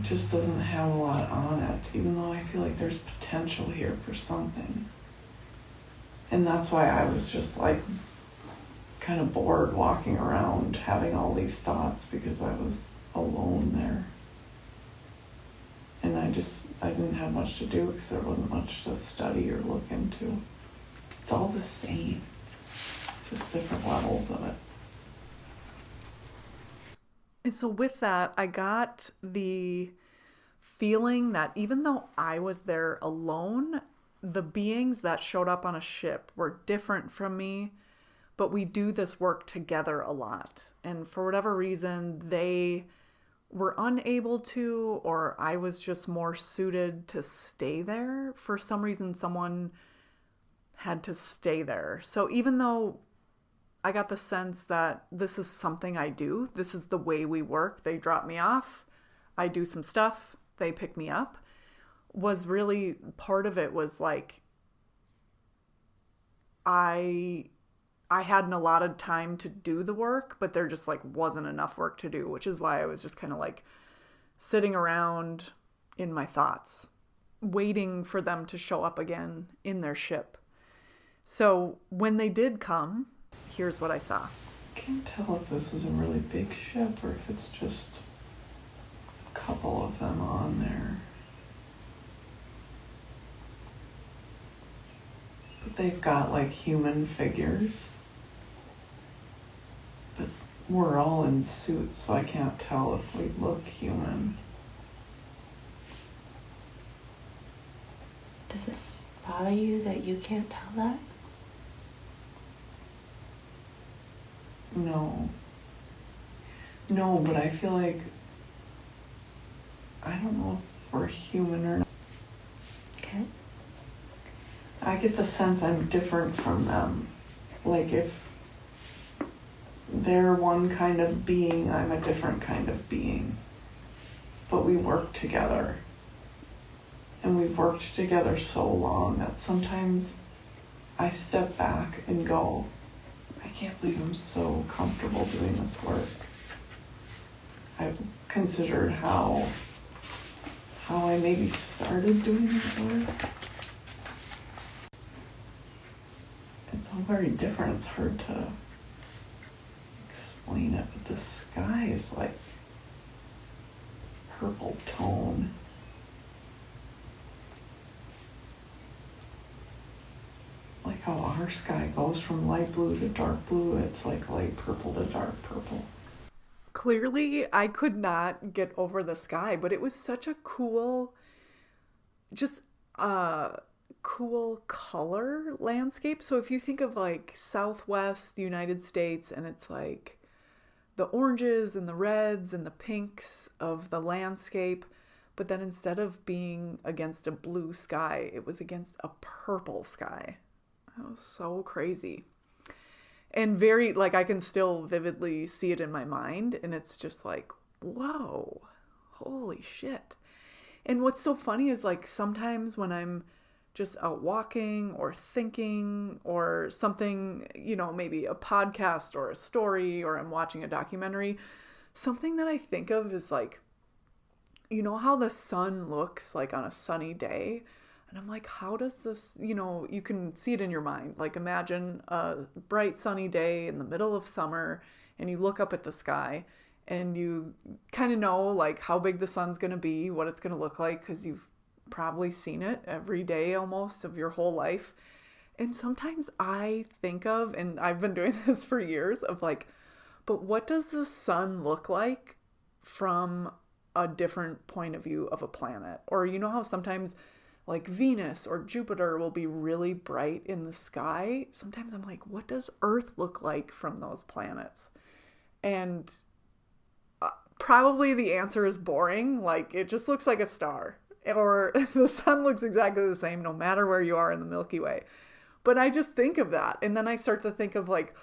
just doesn't have a lot on it, even though I feel like there's potential here for something. And that's why I was just like kind of bored walking around having all these thoughts, because I was alone there. And I didn't have much to do because there wasn't much to study or look into. It's all the same. It's just different levels of it. And so with that, I got the feeling that even though I was there alone, the beings that showed up on a ship were different from me, but we do this work together a lot. And for whatever reason, they were unable to, or I was just more suited to stay there. For some reason, someone had to stay there. So even though I got the sense that this is something I do, this is the way we work, they drop me off, I do some stuff, they pick me up, was really part of it was like I hadn't allotted time to do the work, but there just like wasn't enough work to do, which is why I was just kind of like sitting around in my thoughts, waiting for them to show up again in their ship. So when they did come, here's what I saw. I can't tell if this is a really big ship or if it's just a couple of them on there. But they've got like human figures. But we're all in suits, so I can't tell if we look human. Does this bother you that you can't tell that? No, but I feel like I don't know if we're human or not. Okay. I get the sense I'm different from them. Like if they're one kind of being, I'm a different kind of being. But we work together. And we've worked together so long that sometimes I step back and go, I can't believe I'm so comfortable doing this work. I've considered how I maybe started doing this work. It's all very different. It's hard to explain it, but the sky is like purple tone. Like how our sky goes from light blue to dark blue, it's like light purple to dark purple. Clearly, I could not get over the sky, but it was such a cool, just cool color landscape. So if you think of like Southwest United States, and it's like the oranges and the reds and the pinks of the landscape, but then instead of being against a blue sky, it was against a purple sky. That was so crazy. And very, like, I can still vividly see it in my mind, and it's just like, whoa, holy shit. And what's so funny is, like, sometimes when I'm just out walking or thinking or something, you know, maybe a podcast or a story, or I'm watching a documentary, something that I think of is like, you know how the sun looks like on a sunny day? And I'm like, how does this, you know, you can see it in your mind. Like imagine a bright sunny day in the middle of summer, and you look up at the sky and you kind of know like how big the sun's going to be, what it's going to look like, because you've probably seen it every day almost of your whole life. And sometimes I think of, and I've been doing this for years, of like, but what does the sun look like from a different point of view of a planet? Or you know how sometimes like Venus or Jupiter will be really bright in the sky, sometimes I'm like, what does Earth look like from those planets? And probably the answer is boring. Like, it just looks like a star. Or the sun looks exactly the same no matter where you are in the Milky Way. But I just think of that. And then I start to think of like,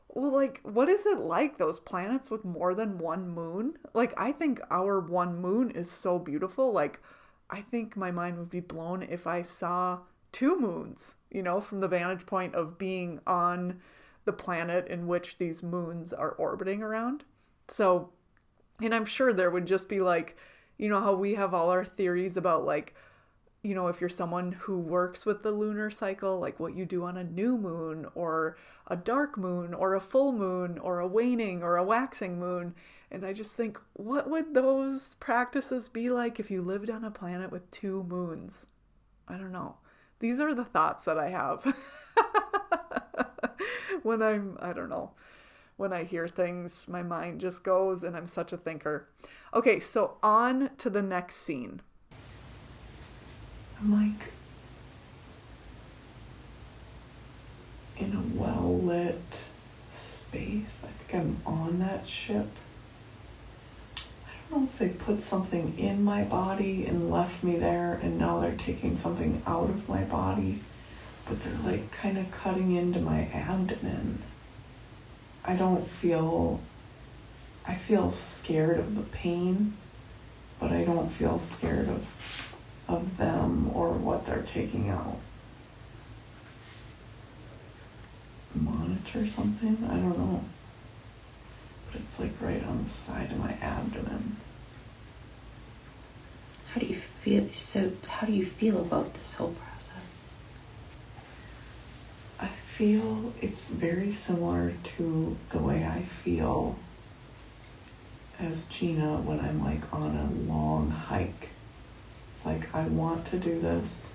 well, like, what is it like, those planets with more than one moon? Like, I think our one moon is so beautiful. Like, I think my mind would be blown if I saw two moons, you know, from the vantage point of being on the planet in which these moons are orbiting around. So, and I'm sure there would just be like, you know, how we have all our theories about like, you know, if you're someone who works with the lunar cycle, like what you do on a new moon or a dark moon or a full moon or a waning or a waxing moon. And I just think, what would those practices be like if you lived on a planet with two moons? I don't know. These are the thoughts that I have when I don't know, when I hear things, my mind just goes, and I'm such a thinker. Okay, so on to the next scene. I'm like in a well-lit space. I think I'm on that ship. I don't know if they put something in my body and left me there, and now they're taking something out of my body, but they're like kind of cutting into my abdomen. I feel scared of the pain, but I don't feel scared of them or what they're taking out. Monitor something? I don't know. But it's like right on the side of my abdomen. How do you feel? So how do you feel about this whole process? I feel it's very similar to the way I feel as Gina when I'm like on a long hike. It's like, I want to do this.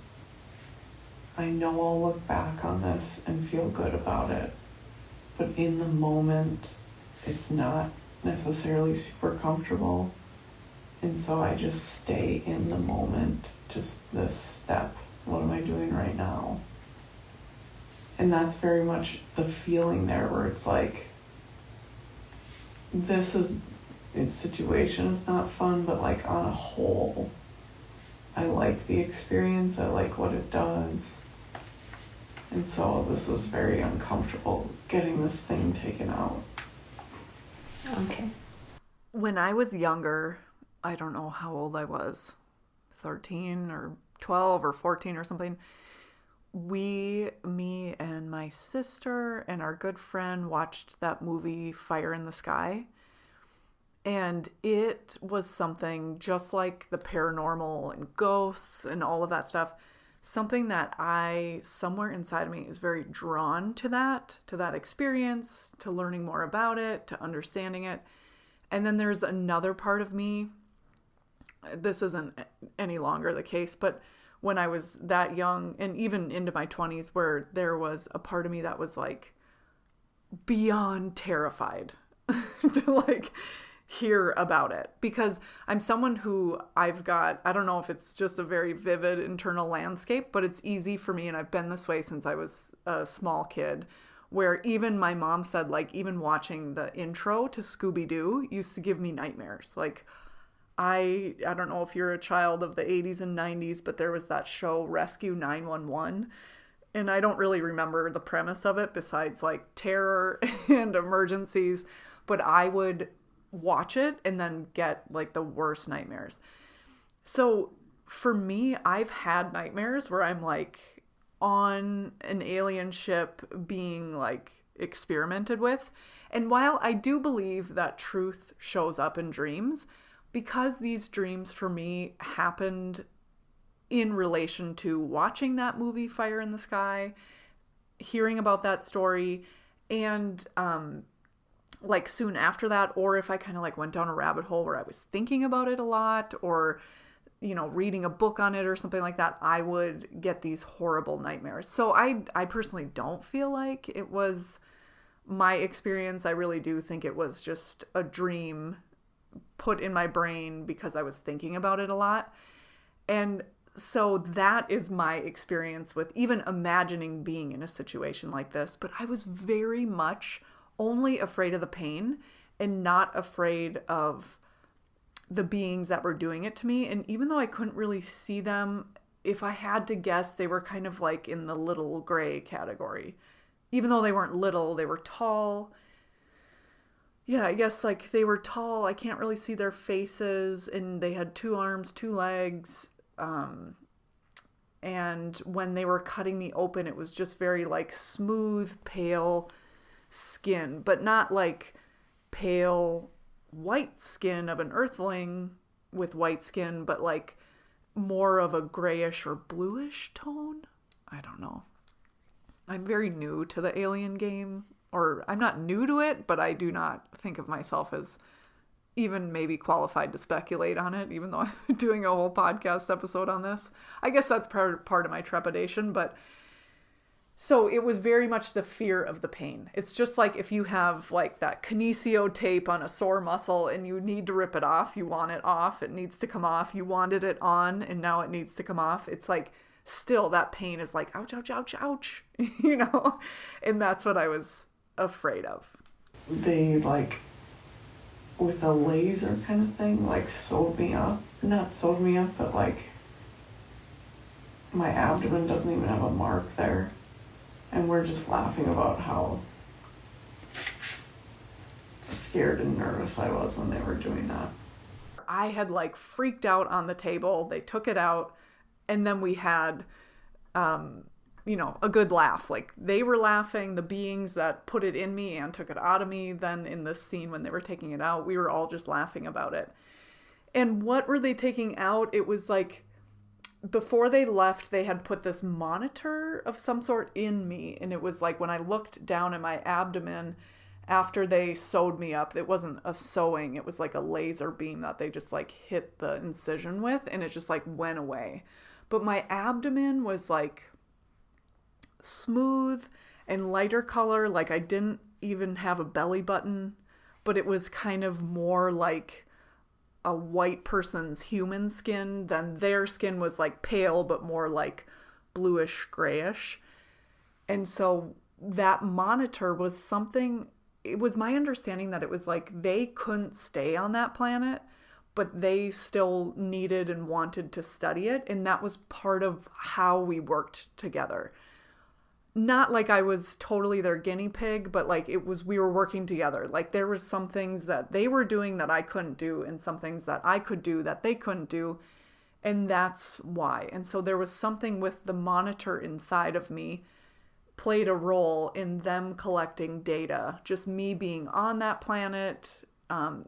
I know I'll look back on this and feel good about it. But in the moment, it's not necessarily super comfortable. And so I just stay in the moment, just this step. What am I doing right now? And that's very much the feeling there, where it's like, this situation is not fun, but like on a whole, I like the experience, I like what it does. And so this is very uncomfortable, getting this thing taken out. Okay. When I was younger, I don't know how old I was, 13 or 12 or 14 or something. Me and my sister and our good friend watched that movie Fire in the Sky. And it was something just like the paranormal and ghosts and all of that stuff, something that somewhere inside of me is very drawn to that experience, to learning more about it, to understanding it. And then there's another part of me, this isn't any longer the case, but when I was that young and even into my 20s, where there was a part of me that was like beyond terrified to like hear about it, because I'm someone who I don't know if it's just a very vivid internal landscape, but it's easy for me, and I've been this way since I was a small kid, where even my mom said, like, even watching the intro to Scooby-Doo used to give me nightmares. Like, I don't know if you're a child of the 80s and 90s, but there was that show Rescue 911, and I don't really remember the premise of it besides like terror and emergencies, but I would watch it and then get like the worst nightmares. So for me, I've had nightmares where I'm like on an alien ship being like experimented with. And while I do believe that truth shows up in dreams, because these dreams for me happened in relation to watching that movie Fire in the Sky, hearing about that story, and like soon after that, or if I kind of like went down a rabbit hole where I was thinking about it a lot, or, you know, reading a book on it or something like that, I would get these horrible nightmares. So I personally don't feel like it was my experience. I really do think it was just a dream put in my brain because I was thinking about it a lot. And So that is my experience with even imagining being in a situation like this. But I was very much only afraid of the pain and not afraid of the beings that were doing it to me. And even though I couldn't really see them, if I had to guess, they were kind of like in the little gray category. Even though they weren't little, they were tall. Yeah, I guess like they were tall. I can't really see their faces, and they had 2 arms, 2 legs. And when they were cutting me open, it was just very like smooth, pale skin, but not like pale white skin of an earthling with white skin, but like more of a grayish or bluish tone. I don't know. I'm very new to the alien game, or I'm not new to it, but I do not think of myself as even maybe qualified to speculate on it, even though I'm doing a whole podcast episode on this. I guess that's part of my trepidation, but so it was very much the fear of the pain. It's just like if you have like that kinesio tape on a sore muscle and you need to rip it off, you want it off, it needs to come off, you wanted it on and now it needs to come off. It's like still that pain is like, ouch, ouch, ouch, ouch, you know? And that's what I was afraid of. They like, with a laser kind of thing, like sewed me up. Not sewed me up, but like my abdomen doesn't even have a mark there. And we're just laughing about how scared and nervous I was when they were doing that. I had like freaked out on the table. They took it out, and then we had a good laugh. Like they were laughing, the beings that put it in me and took it out of me. Then in this scene when they were taking it out, we were all just laughing about it. And what were they taking out? It was like before they left, they had put this monitor of some sort in me. And it was like when I looked down at my abdomen after they sewed me up, it wasn't a sewing. It was like a laser beam that they just like hit the incision with, and it just like went away. But my abdomen was like smooth and lighter color. Like I didn't even have a belly button, but it was kind of more like a white person's human skin. Then their skin was like pale, but more like bluish grayish. And so that monitor was something, it was my understanding that it was like they couldn't stay on that planet, but they still needed and wanted to study it. And that was part of how we worked together. Not like I was totally their guinea pig, but like it was, we were working together. Like there was some things that they were doing that I couldn't do, and some things that I could do that they couldn't do. And that's why. And so there was something with the monitor inside of me played a role in them collecting data, just me being on that planet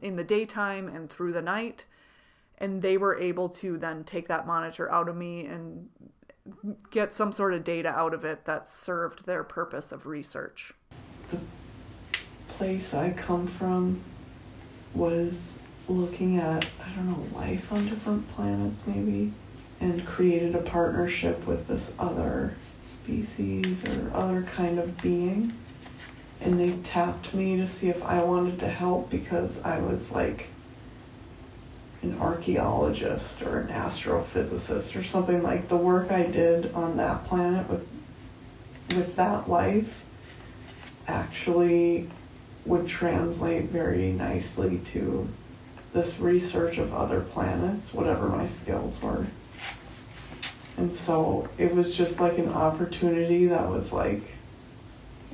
in the daytime and through the night. And they were able to then take that monitor out of me and get some sort of data out of it that served their purpose of research. The place I come from was looking at, I don't know, life on different planets maybe, and created a partnership with this other species or other kind of being. And they tapped me to see if I wanted to help because I was like an archaeologist or an astrophysicist or something. Like the work I did on that planet with that life actually would translate very nicely to this research of other planets, whatever my skills were. And so it was just like an opportunity that was like,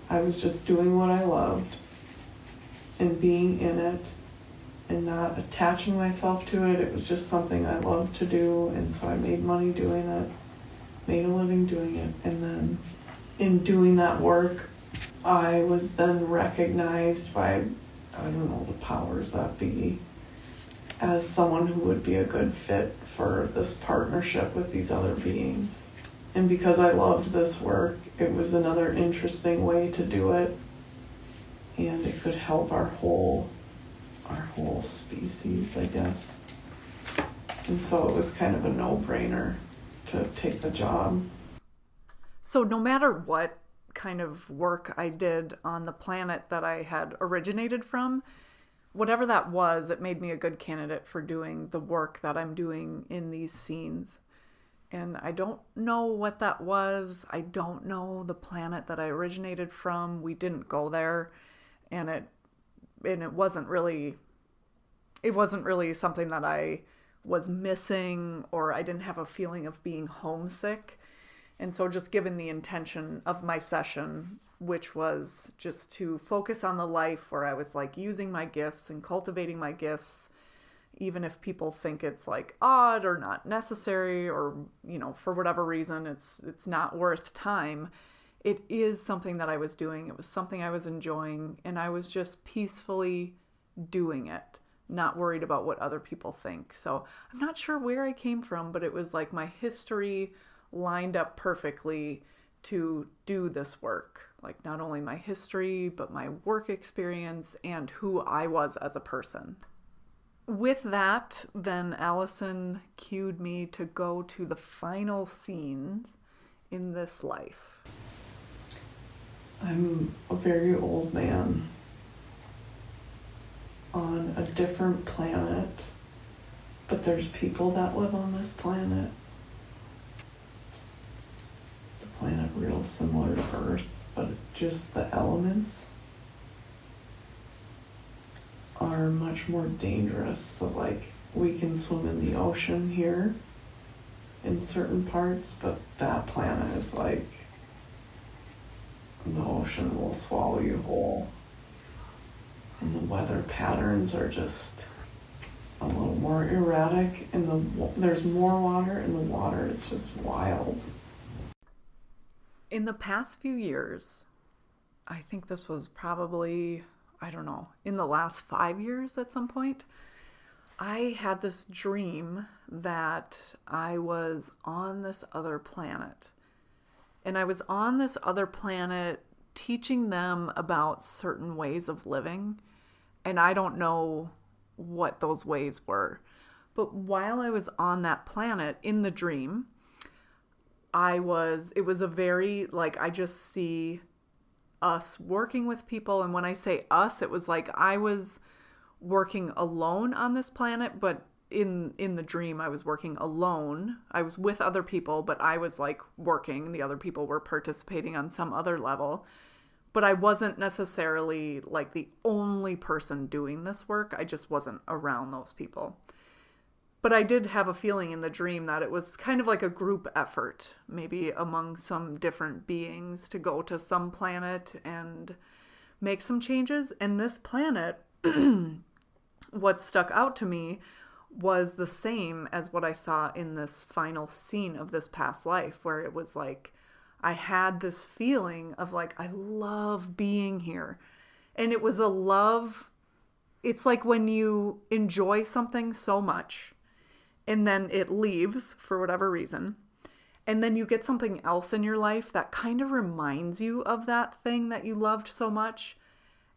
I was just doing what I loved and being in it and not attaching myself to it. It was just something I loved to do, and so I made money doing it, made a living doing it. And then in doing that work, I was then recognized by, I don't know, the powers that be, as someone who would be a good fit for this partnership with these other beings. And because I loved this work, it was another interesting way to do it, and it could help our whole species, I guess. And so it was kind of a no-brainer to take the job. So no matter what kind of work I did on the planet that I had originated from, whatever that was, it made me a good candidate for doing the work that I'm doing in these scenes. And I don't know what that was. I don't know the planet that I originated from. We didn't go there, and it wasn't really something that I was missing, or I didn't have a feeling of being homesick. And so just given the intention of my session, which was just to focus on the life where I was like using my gifts and cultivating my gifts, even if people think it's like odd or not necessary, or, for whatever reason, it's not worth time. It is something that I was doing. It was something I was enjoying, and I was just peacefully doing it, not worried about what other people think. So I'm not sure where I came from, but it was like my history lined up perfectly to do this work. Like not only my history, but my work experience and who I was as a person. With that, then Allison cued me to go to the final scenes in this life. I'm a very old man on a different planet, but there's people that live on this planet. It's a planet real similar to Earth, but just the elements are much more dangerous. So like we can swim in the ocean here in certain parts, but that planet is like the ocean will swallow you whole. And the weather patterns are just a little more erratic, and there's more water, and the water is just wild. In the past few years, I think this was probably, I don't know, in the last 5 years at some point, I had this dream that I was on this other planet. And I was on this other planet teaching them about certain ways of living. And I don't know what those ways were. But while I was on that planet in the dream, it was a very, like, I just see us working with people. And when I say us, it was like I was working alone on this planet, but in the dream I was working alone. I was with other people, but I was like working. The other people were participating on some other level. But I wasn't necessarily like the only person doing this work. I just wasn't around those people. But I did have a feeling in the dream that it was kind of like a group effort, maybe among some different beings, to go to some planet and make some changes. And this planet, what stuck out to me was the same as what I saw in this final scene of this past life, where it was like, I had this feeling of like, I love being here. And it was a love, it's like when you enjoy something so much and then it leaves for whatever reason, and then you get something else in your life that kind of reminds you of that thing that you loved so much.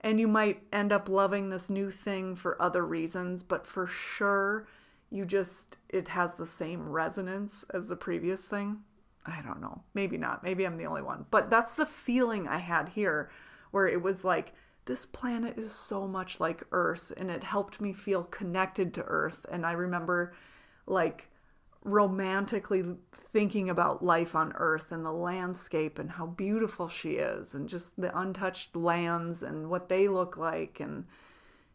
And you might end up loving this new thing for other reasons, but for sure, it has the same resonance as the previous thing. I don't know. Maybe not. Maybe I'm the only one. But that's the feeling I had here, where it was like, this planet is so much like Earth, and it helped me feel connected to Earth. And I remember like romantically thinking about life on Earth and the landscape and how beautiful she is, and just the untouched lands and what they look like, and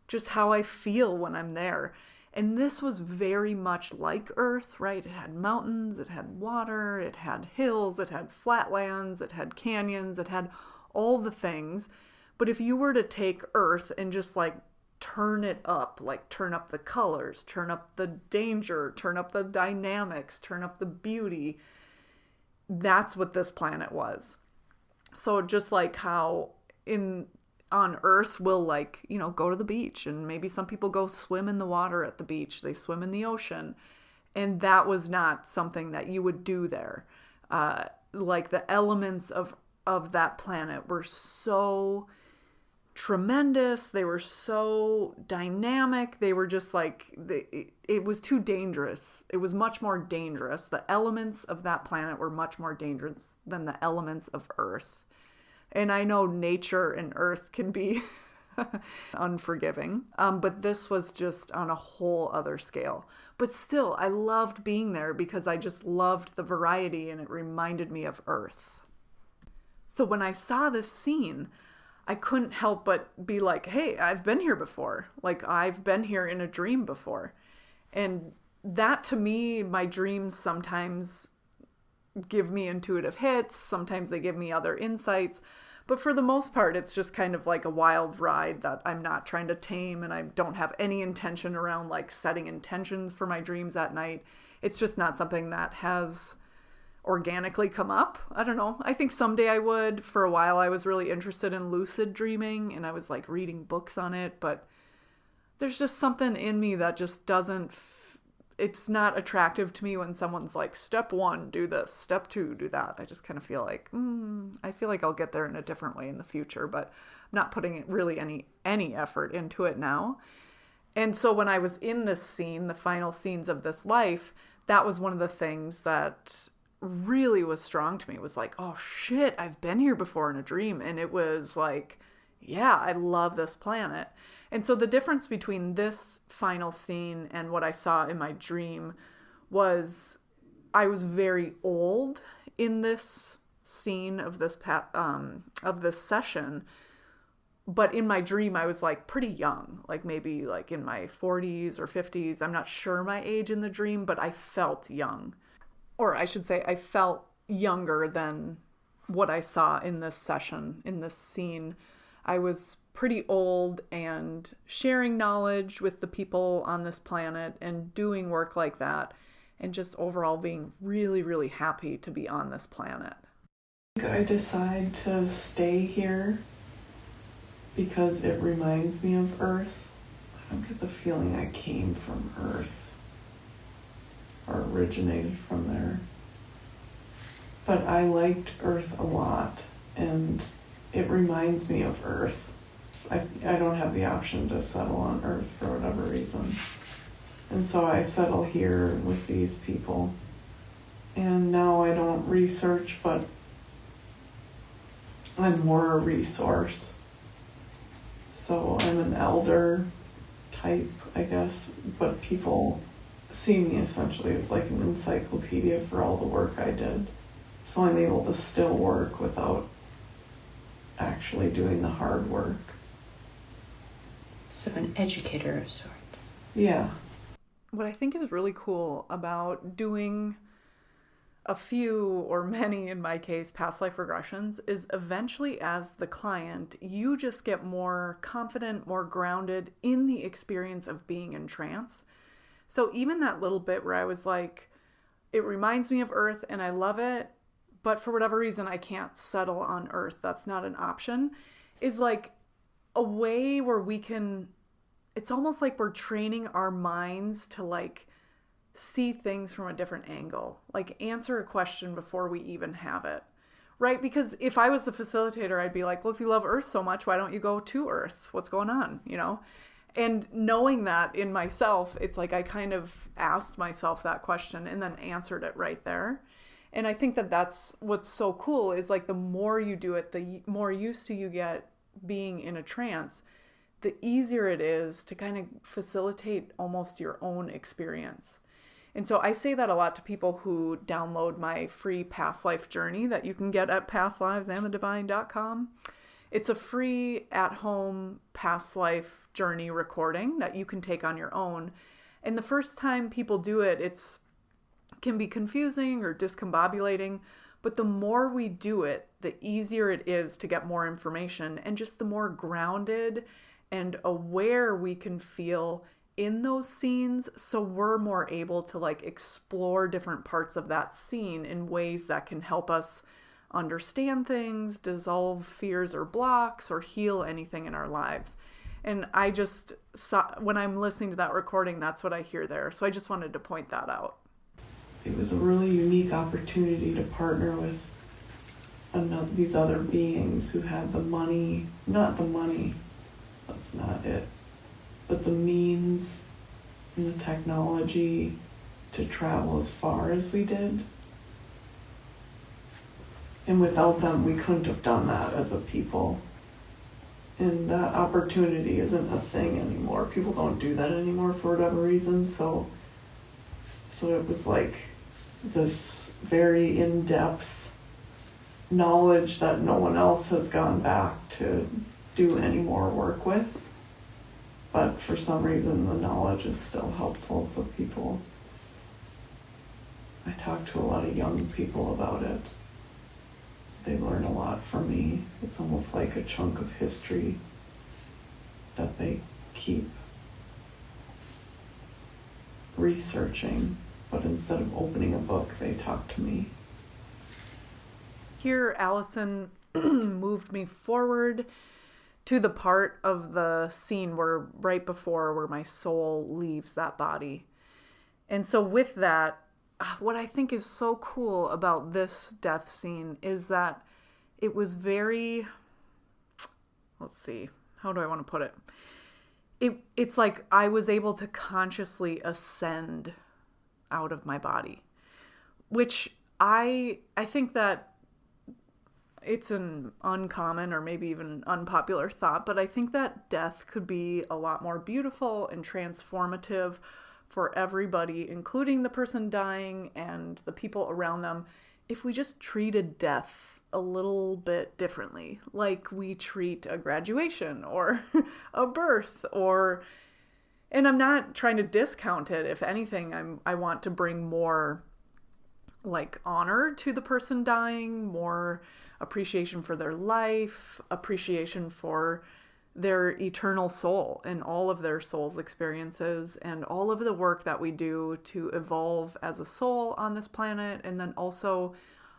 just how I feel when I'm there. And this was very much like Earth, right? It had mountains, it had water, it had hills, it had flatlands, it had canyons, it had all the things. But if you were to take Earth and just like turn it up, like turn up the colors, turn up the danger, turn up the dynamics, turn up the beauty, that's what this planet was. So just like how on Earth we'll like, go to the beach, and maybe some people go swim in the water at the beach, they swim in the ocean, and that was not something that you would do there. Like the elements of that planet were so tremendous, they were so dynamic, they were just like, it was too dangerous. It was much more dangerous. The elements of that planet were much more dangerous than the elements of Earth. And I know nature and Earth can be unforgiving. But this was just on a whole other scale. But still, I loved being there because I just loved the variety and it reminded me of Earth. So when I saw this scene, I couldn't help but be like, hey, I've been here before. Like, I've been here in a dream before. And that, to me, my dreams sometimes give me intuitive hits. Sometimes they give me other insights. But for the most part, it's just kind of like a wild ride that I'm not trying to tame, and I don't have any intention around like setting intentions for my dreams at night. It's just not something that has organically come up. I don't know. I think someday I would. For a while, I was really interested in lucid dreaming, and I was like reading books on it, but there's just something in me that just doesn't it's not attractive to me when someone's like, step 1, do this, step 2, do that. I just kind of feel like, I feel like I'll get there in a different way in the future, but I'm not putting really any effort into it now. And so when I was in this scene, the final scenes of this life, that was one of the things that really was strong to me. It was like, oh shit, I've been here before in a dream. And it was like, yeah, I love this planet. And so the difference between this final scene and what I saw in my dream was I was very old in this scene of this session, but in my dream I was like pretty young, like maybe like in my 40s or 50s. I'm not sure my age in the dream, but I felt young. Or I should say I felt younger than what I saw in this session, in this scene. I was pretty old and sharing knowledge with the people on this planet and doing work like that, and just overall being really, really happy to be on this planet. I decide to stay here because it reminds me of Earth. I don't get the feeling I came from Earth or originated from there. But I liked Earth a lot, and it reminds me of Earth. I don't have the option to settle on Earth for whatever reason. And so I settle here with these people. And now I don't research, but I'm more a resource. So I'm an elder type, I guess, but people see me essentially as like an encyclopedia for all the work I did. So I'm able to still work without actually doing the hard work. So an educator of sorts. Yeah. What I think is really cool about doing a few, or many in my case, past life regressions is eventually as the client, you just get more confident, more grounded in the experience of being in trance. So even that little bit where I was like, it reminds me of Earth and I love it, but for whatever reason, I can't settle on Earth. That's not an option. Is like a way where we can, it's almost like we're training our minds to like see things from a different angle, like answer a question before we even have it, right? Because if I was the facilitator, I'd be like, well, if you love Earth so much, why don't you go to Earth? What's going on, you know? And knowing that in myself, it's like I kind of asked myself that question and then answered it right there. And I think that that's what's so cool is like the more you do it, the more used to you get being in a trance, the easier it is to kind of facilitate almost your own experience. And so I say that a lot to people who download my free past life journey that you can get at pastlivesandthedivine.com. It's a free at-home past life journey recording that you can take on your own. And the first time people do it, it's can be confusing or discombobulating, but the more we do it, the easier it is to get more information, and just the more grounded and aware we can feel in those scenes, so we're more able to like explore different parts of that scene in ways that can help us understand things, dissolve fears or blocks, or heal anything in our lives. And I just saw, when I'm listening to that recording, that's what I hear there. So I just wanted to point that out. It was a really unique opportunity to partner with these other beings who had the money, not the money, that's not it, but the means and the technology to travel as far as we did. And without them, we couldn't have done that as a people. And that opportunity isn't a thing anymore. People don't do that anymore for whatever reason. So it was like this very in-depth knowledge that no one else has gone back to do any more work with. But for some reason, the knowledge is still helpful. So I talk to a lot of young people about it. They learn a lot from me. It's almost like a chunk of history that they keep researching, but instead of opening a book, they talk to me. Here, Allison moved me forward to the part of the scene where right before where my soul leaves that body. And so with that, what I think is so cool about this death scene is that it was very, let's see, how do I want to put it? It's like I was able to consciously ascend out of my body, which I think that it's an uncommon or maybe even an unpopular thought, but I think that death could be a lot more beautiful and transformative for everybody, including the person dying and the people around them, if we just treated death a little bit differently, like we treat a graduation or a birth and I'm not trying to discount it. If anything, I want to bring more like honor to the person dying, more appreciation for their life, appreciation for their eternal soul and all of their soul's experiences and all of the work that we do to evolve as a soul on this planet, and then also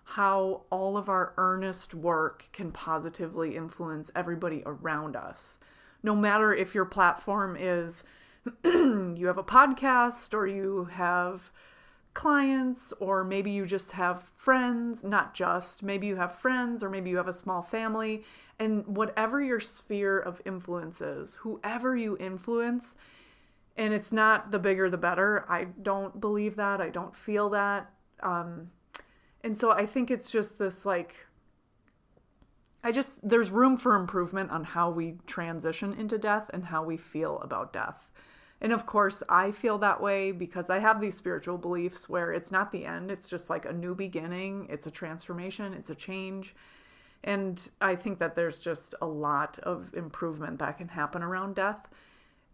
how all of our earnest work can positively influence everybody around us. No matter if your platform is you have a podcast or you have clients, or maybe you just have friends, maybe you have friends, or maybe you have a small family, and whatever your sphere of influence is, whoever you influence, and it's not the bigger the better. I don't believe that. I don't feel that. And so I think it's just this there's room for improvement on how we transition into death and how we feel about death. And of course, I feel that way because I have these spiritual beliefs where it's not the end. It's just like a new beginning. It's a transformation. It's a change. And I think that there's just a lot of improvement that can happen around death.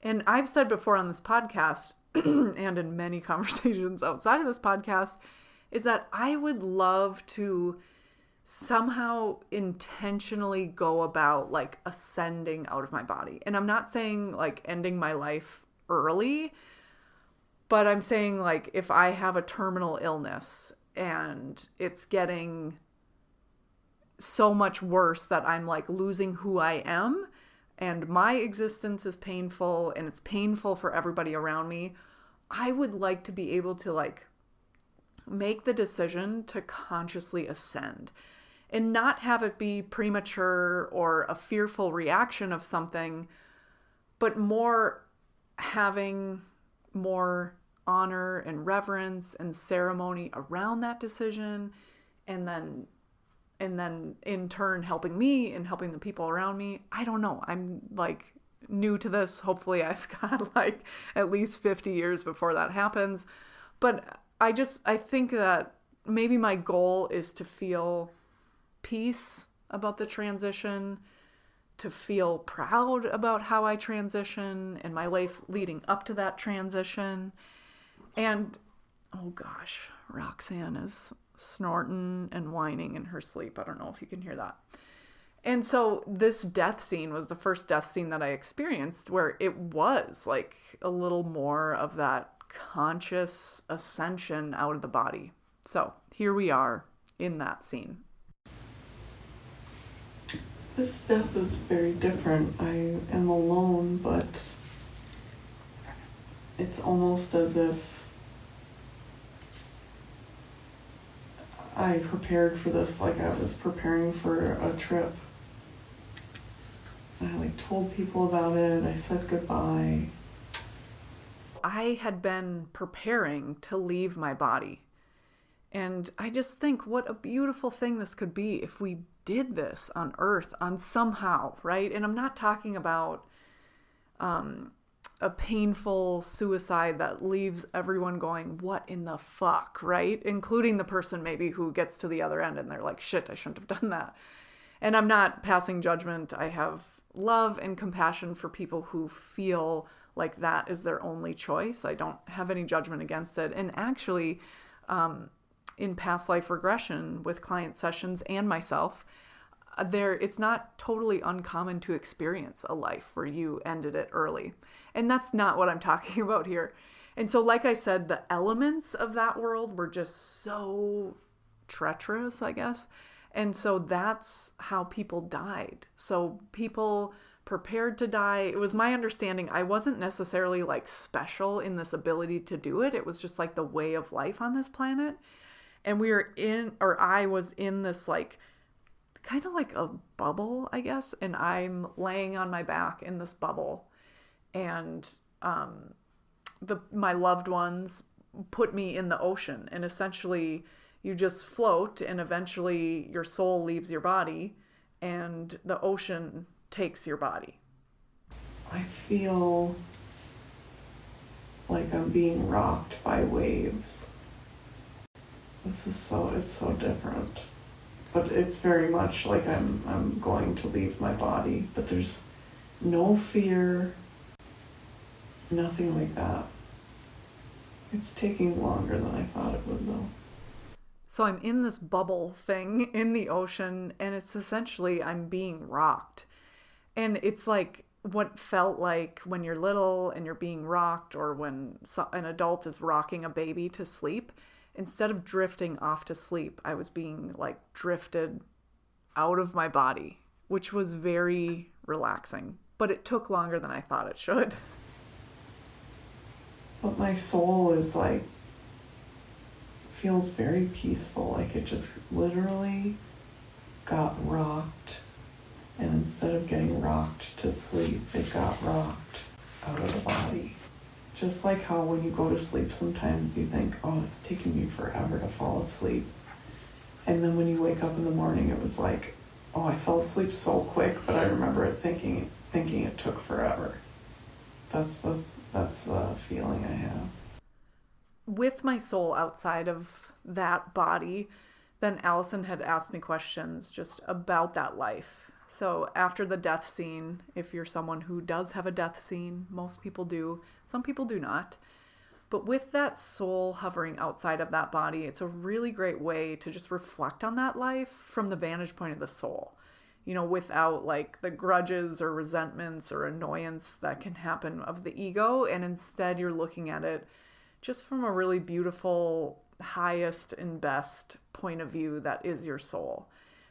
And I've said before on this podcast and in many conversations outside of this podcast is that I would love to somehow intentionally go about like ascending out of my body. And I'm not saying like ending my life early, but I'm saying like if I have a terminal illness and it's getting so much worse that I'm like losing who I am and my existence is painful and it's painful for everybody around me, I would like to be able to like make the decision to consciously ascend and not have it be premature or a fearful reaction of something, but more having more honor and reverence and ceremony around that decision, and then in turn helping me and helping the people around me. I don't know. I'm like new to this. Hopefully I've got like at least 50 years before that happens. But I think that maybe my goal is to feel peace about the transition, to feel proud about how I transition and my life leading up to that transition. And, oh gosh, Roxanne is snorting and whining in her sleep. I don't know if you can hear that. And so this death scene was the first death scene that I experienced where it was like a little more of that conscious ascension out of the body. So here we are in that scene. This death is very different. I am alone, but it's almost as if I prepared for this like I was preparing for a trip. I like told people about it. I said goodbye. I I had been preparing to leave my body. And I just think what a beautiful thing this could be if we did this on Earth on somehow, right? And I'm not talking about a painful suicide that leaves everyone going, what in the fuck, right? Including the person maybe who gets to the other end and they're like, shit, I shouldn't have done that. And I'm not passing judgment. I have love and compassion for people who feel like that is their only choice. I don't have any judgment against it. And actually, in past life regression with client sessions and myself, it's not totally uncommon to experience a life where you ended it early. And that's not what I'm talking about here. And so, like I said, the elements of that world were just so treacherous, I guess. And so that's how people died. So people prepared to die. It was my understanding I wasn't necessarily like special in this ability to do it. It was just like the way of life on this planet. And I was in this like kind of like a bubble, I guess. And I'm laying on my back in this bubble. And my loved ones put me in the ocean. And essentially you just float, and eventually your soul leaves your body and the ocean takes your body. I feel like I'm being rocked by waves. It's so different. But it's very much like I'm going to leave my body, but there's no fear, nothing like that. It's taking longer than I thought it would though. So I'm in this bubble thing in the ocean, and it's essentially I'm being rocked. And it's like what felt like when you're little and you're being rocked, or when an adult is rocking a baby to sleep. Instead of drifting off to sleep, I was being like drifted out of my body, which was very relaxing. But it took longer than I thought it should. But my soul is like, feels very peaceful. Like it just literally got rocked. And instead of getting rocked to sleep, it got rocked out of the body. Just like how when you go to sleep, sometimes you think, oh, it's taking me forever to fall asleep. And then when you wake up in the morning, it was like, oh, I fell asleep so quick, but I remember it thinking it took forever. That's the feeling I have. With my soul outside of that body, then Allison had asked me questions just about that life. So after the death scene, if you're someone who does have a death scene, most people do, some people do not. But with that soul hovering outside of that body, it's a really great way to just reflect on that life from the vantage point of the soul. You know, without like the grudges or resentments or annoyance that can happen of the ego. And instead you're looking at it just from a really beautiful, highest and best point of view that is your soul.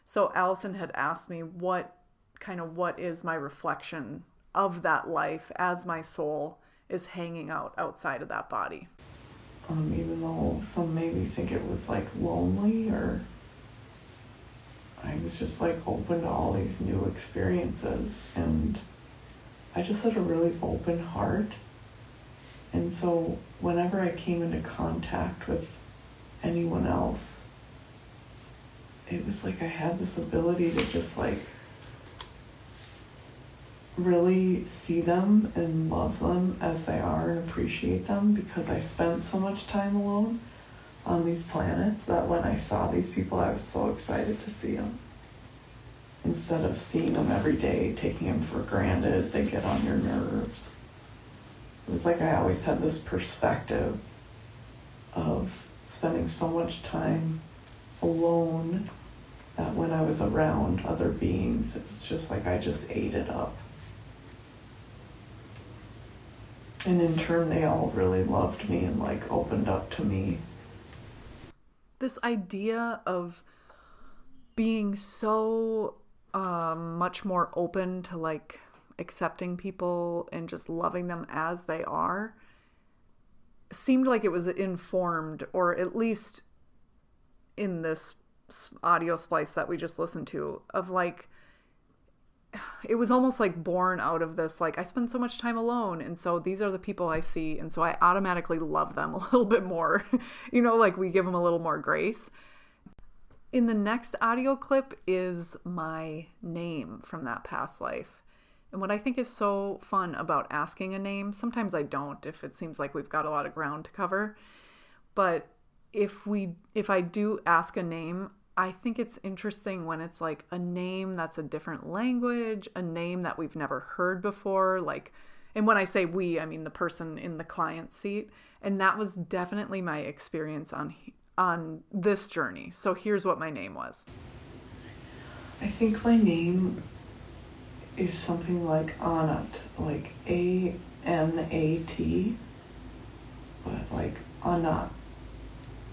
So Allison had asked me what is my reflection of that life as my soul is hanging out outside of that body. Even though some maybe think it was like lonely, or I was just like open to all these new experiences, and I just had a really open heart. And so whenever I came into contact with anyone else, it was like I had this ability to just like really see them and love them as they are and appreciate them, because I spent so much time alone on these planets that when I saw these people, I was so excited to see them. Instead of seeing them every day, taking them for granted, they get on your nerves. It was like I always had this perspective of spending so much time alone that when I was around other beings, it was just like I just ate it up. And in turn, they all really loved me and like opened up to me. This idea of being so much more open to like accepting people and just loving them as they are seemed like it was informed, or at least in this audio splice that we just listened to, of like it was almost like born out of this, like I spend so much time alone, and so these are the people I see, and so I automatically love them a little bit more. Like we give them a little more grace. In the next audio clip is my name from that past life. And what I think is so fun about asking a name, sometimes I don't if it seems like we've got a lot of ground to cover, but if I do ask a name, I think it's interesting when it's like a name that's a different language, a name that we've never heard before, like, and when I say we, I mean the person in the client seat. And that was definitely my experience on this journey. So here's what my name was. I think my name is something like Anat, like Anat, but like Anat,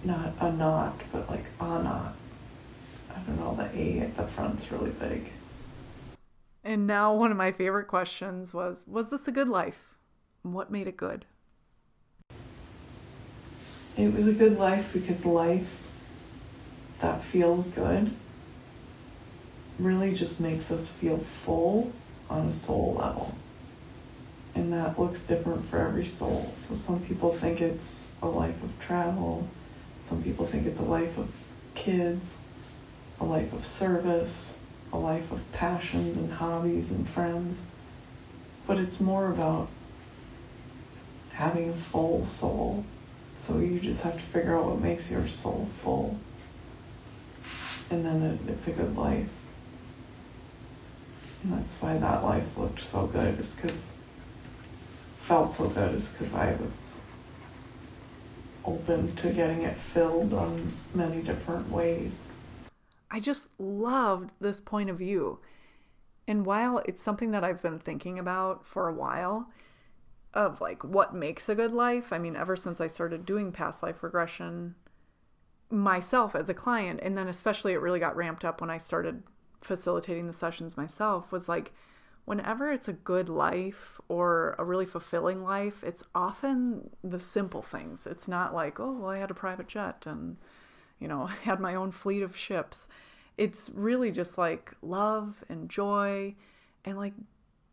not Anat, but like Anat. I don't know, the A at the front's really big. And now one of my favorite questions was this a good life? What made it good? It was a good life because life that feels good really just makes us feel full on a soul level. And that looks different for every soul. So some people think it's a life of travel. Some people think it's a life of kids, a life of service, a life of passions and hobbies and friends. But it's more about having a full soul. So you just have to figure out what makes your soul full. And then it's a good life. And that's why that life looked so good, felt so good, is because I was open to getting it filled on many different ways. I just loved this point of view. And while it's something that I've been thinking about for a while, of like what makes a good life, I mean, ever since I started doing past life regression myself as a client, and then especially it really got ramped up when I started facilitating the sessions myself, was like, whenever it's a good life or a really fulfilling life, it's often the simple things. It's not like, oh, well, I had a private jet and, I had my own fleet of ships. It's really just like love and joy and like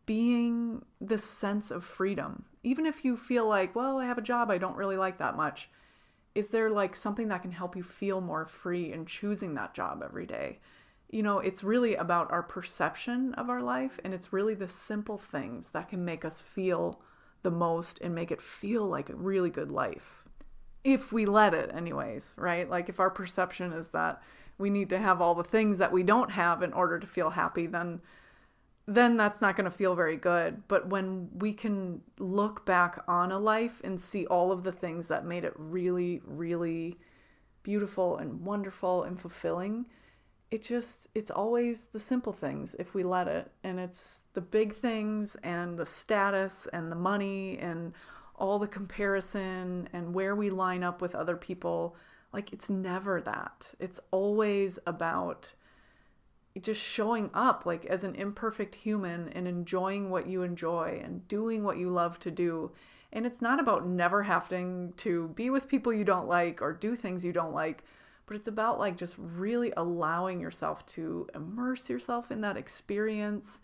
being this sense of freedom. Even if you feel like, well, I have a job I don't really like that much, is there like something that can help you feel more free in choosing that job every day? It's really about our perception of our life, and it's really the simple things that can make us feel the most and make it feel like a really good life. If we let it anyways, right? Like if our perception is that we need to have all the things that we don't have in order to feel happy, then that's not going to feel very good. But when we can look back on a life and see all of the things that made it really, really beautiful and wonderful and fulfilling, it's always the simple things if we let it. And it's the big things and the status and the money and all the comparison and where we line up with other people. Like, it's never that. It's always about just showing up like as an imperfect human and enjoying what you enjoy and doing what you love to do. And it's not about never having to be with people you don't like or do things you don't like, but it's about like just really allowing yourself to immerse yourself in that experience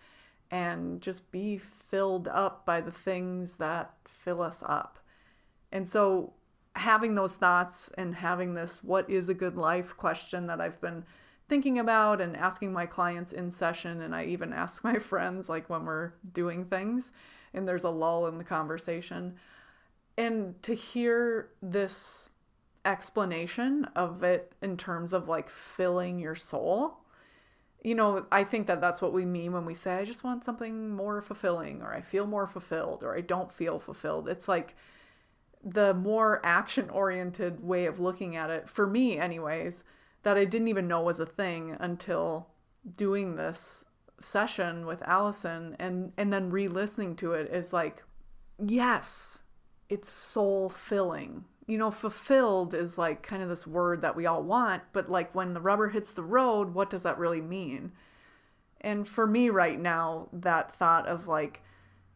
and just be filled up by the things that fill us up. And so having those thoughts and having this what is a good life question that I've been thinking about and asking my clients in session, and I even ask my friends like when we're doing things and there's a lull in the conversation, and to hear this explanation of it in terms of like filling your soul, I think that that's what we mean when we say I just want something more fulfilling, or I feel more fulfilled, or I don't feel fulfilled. It's like the more action-oriented way of looking at it, for me anyways, that I didn't even know was a thing until doing this session with Allison and then re-listening to it, is like, yes, it's soul filling. Fulfilled is like kind of this word that we all want, but like when the rubber hits the road, what does that really mean? And for me right now, that thought of like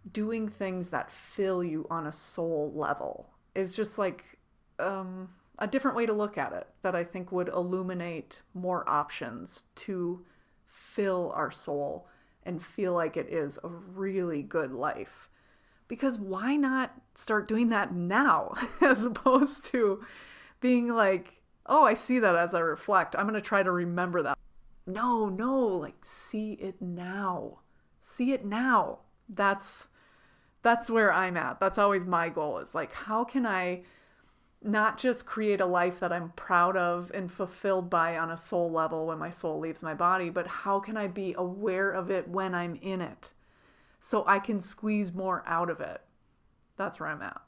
doing things that fill you on a soul level is just like a different way to look at it that I think would illuminate more options to fill our soul and feel like it is a really good life. Because why not start doing that now as opposed to being like, oh, I see that as I reflect. I'm going to try to remember that. No, like see it now. See it now. That's where I'm at. That's always my goal, is like, how can I not just create a life that I'm proud of and fulfilled by on a soul level when my soul leaves my body, but how can I be aware of it when I'm in it so I can squeeze more out of it? That's where I'm at.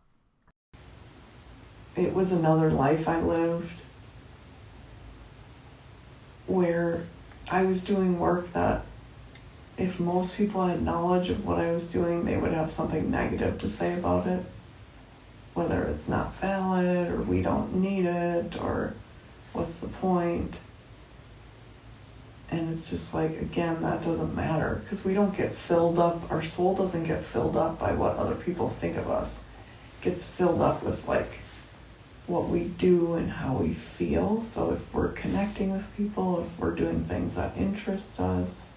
It was another life I lived where I was doing work that if most people had knowledge of what I was doing, they would have something negative to say about it. Whether it's not valid, or we don't need it, or what's the point? And it's just like, again, that doesn't matter, because we don't get filled up, our soul doesn't get filled up by what other people think of us. It gets filled up with like what we do and how we feel. So if we're connecting with people, if we're doing things that interest us,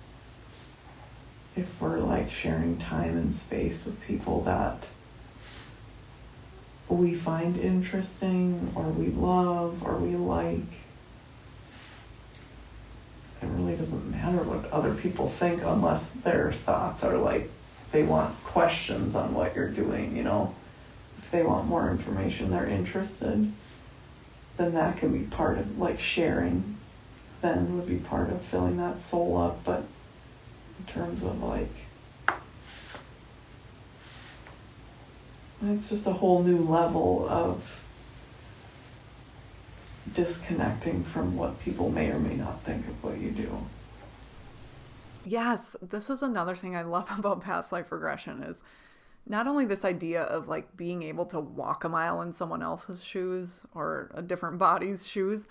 if we're like sharing time and space with people that we find interesting, or we love, or we like, it really doesn't matter what other people think, unless their thoughts are like, they want questions on what you're doing, you know. If they want more information, they're interested, then that can be part of like sharing, then would be part of filling that soul up. But in terms of like, it's just a whole new level of disconnecting from what people may or may not think of what you do. Yes, this is another thing I love about past life regression, is not only this idea of like being able to walk a mile in someone else's shoes or a different body's shoes,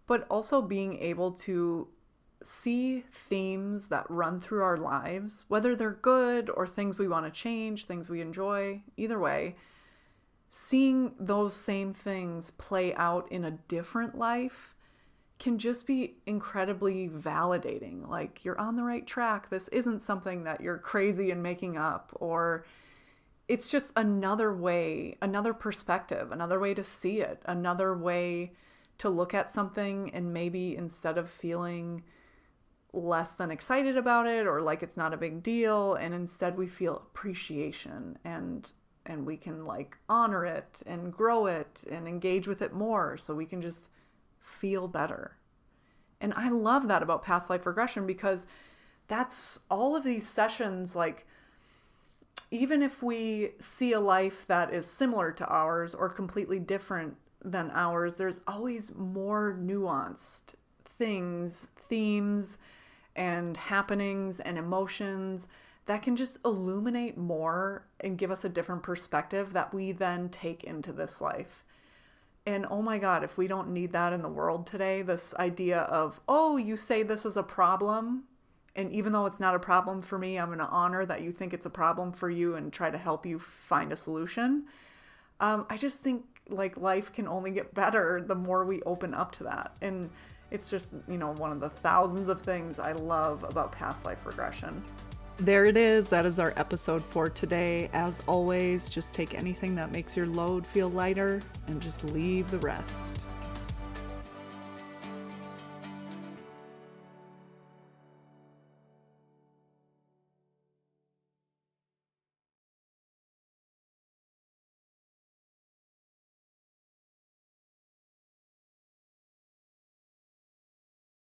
but also being able to see themes that run through our lives, whether they're good or things we want to change, things we enjoy, either way, seeing those same things play out in a different life can just be incredibly validating. Like, you're on the right track. This isn't something that you're crazy and making up, or it's just another way, another perspective, another way to see it, another way to look at something, and maybe instead of feeling less than excited about it or like it's not a big deal, and instead we feel appreciation and we can like honor it and grow it and engage with it more, so we can just feel better. And I love that about past life regression, because that's all of these sessions. Like, even if we see a life that is similar to ours or completely different than ours, there's always more nuanced things, themes, and happenings and emotions that can just illuminate more and give us a different perspective that we then take into this life. And oh my God, if we don't need that in the world today, this idea of, oh, you say this is a problem, and even though it's not a problem for me, I'm going to honor that you think it's a problem for you and try to help you find a solution. I just think like life can only get better the more we open up to that. And it's just, you know, one of the thousands of things I love about past life regression. There it is. That is our episode for today. As always, just take anything that makes your load feel lighter and just leave the rest.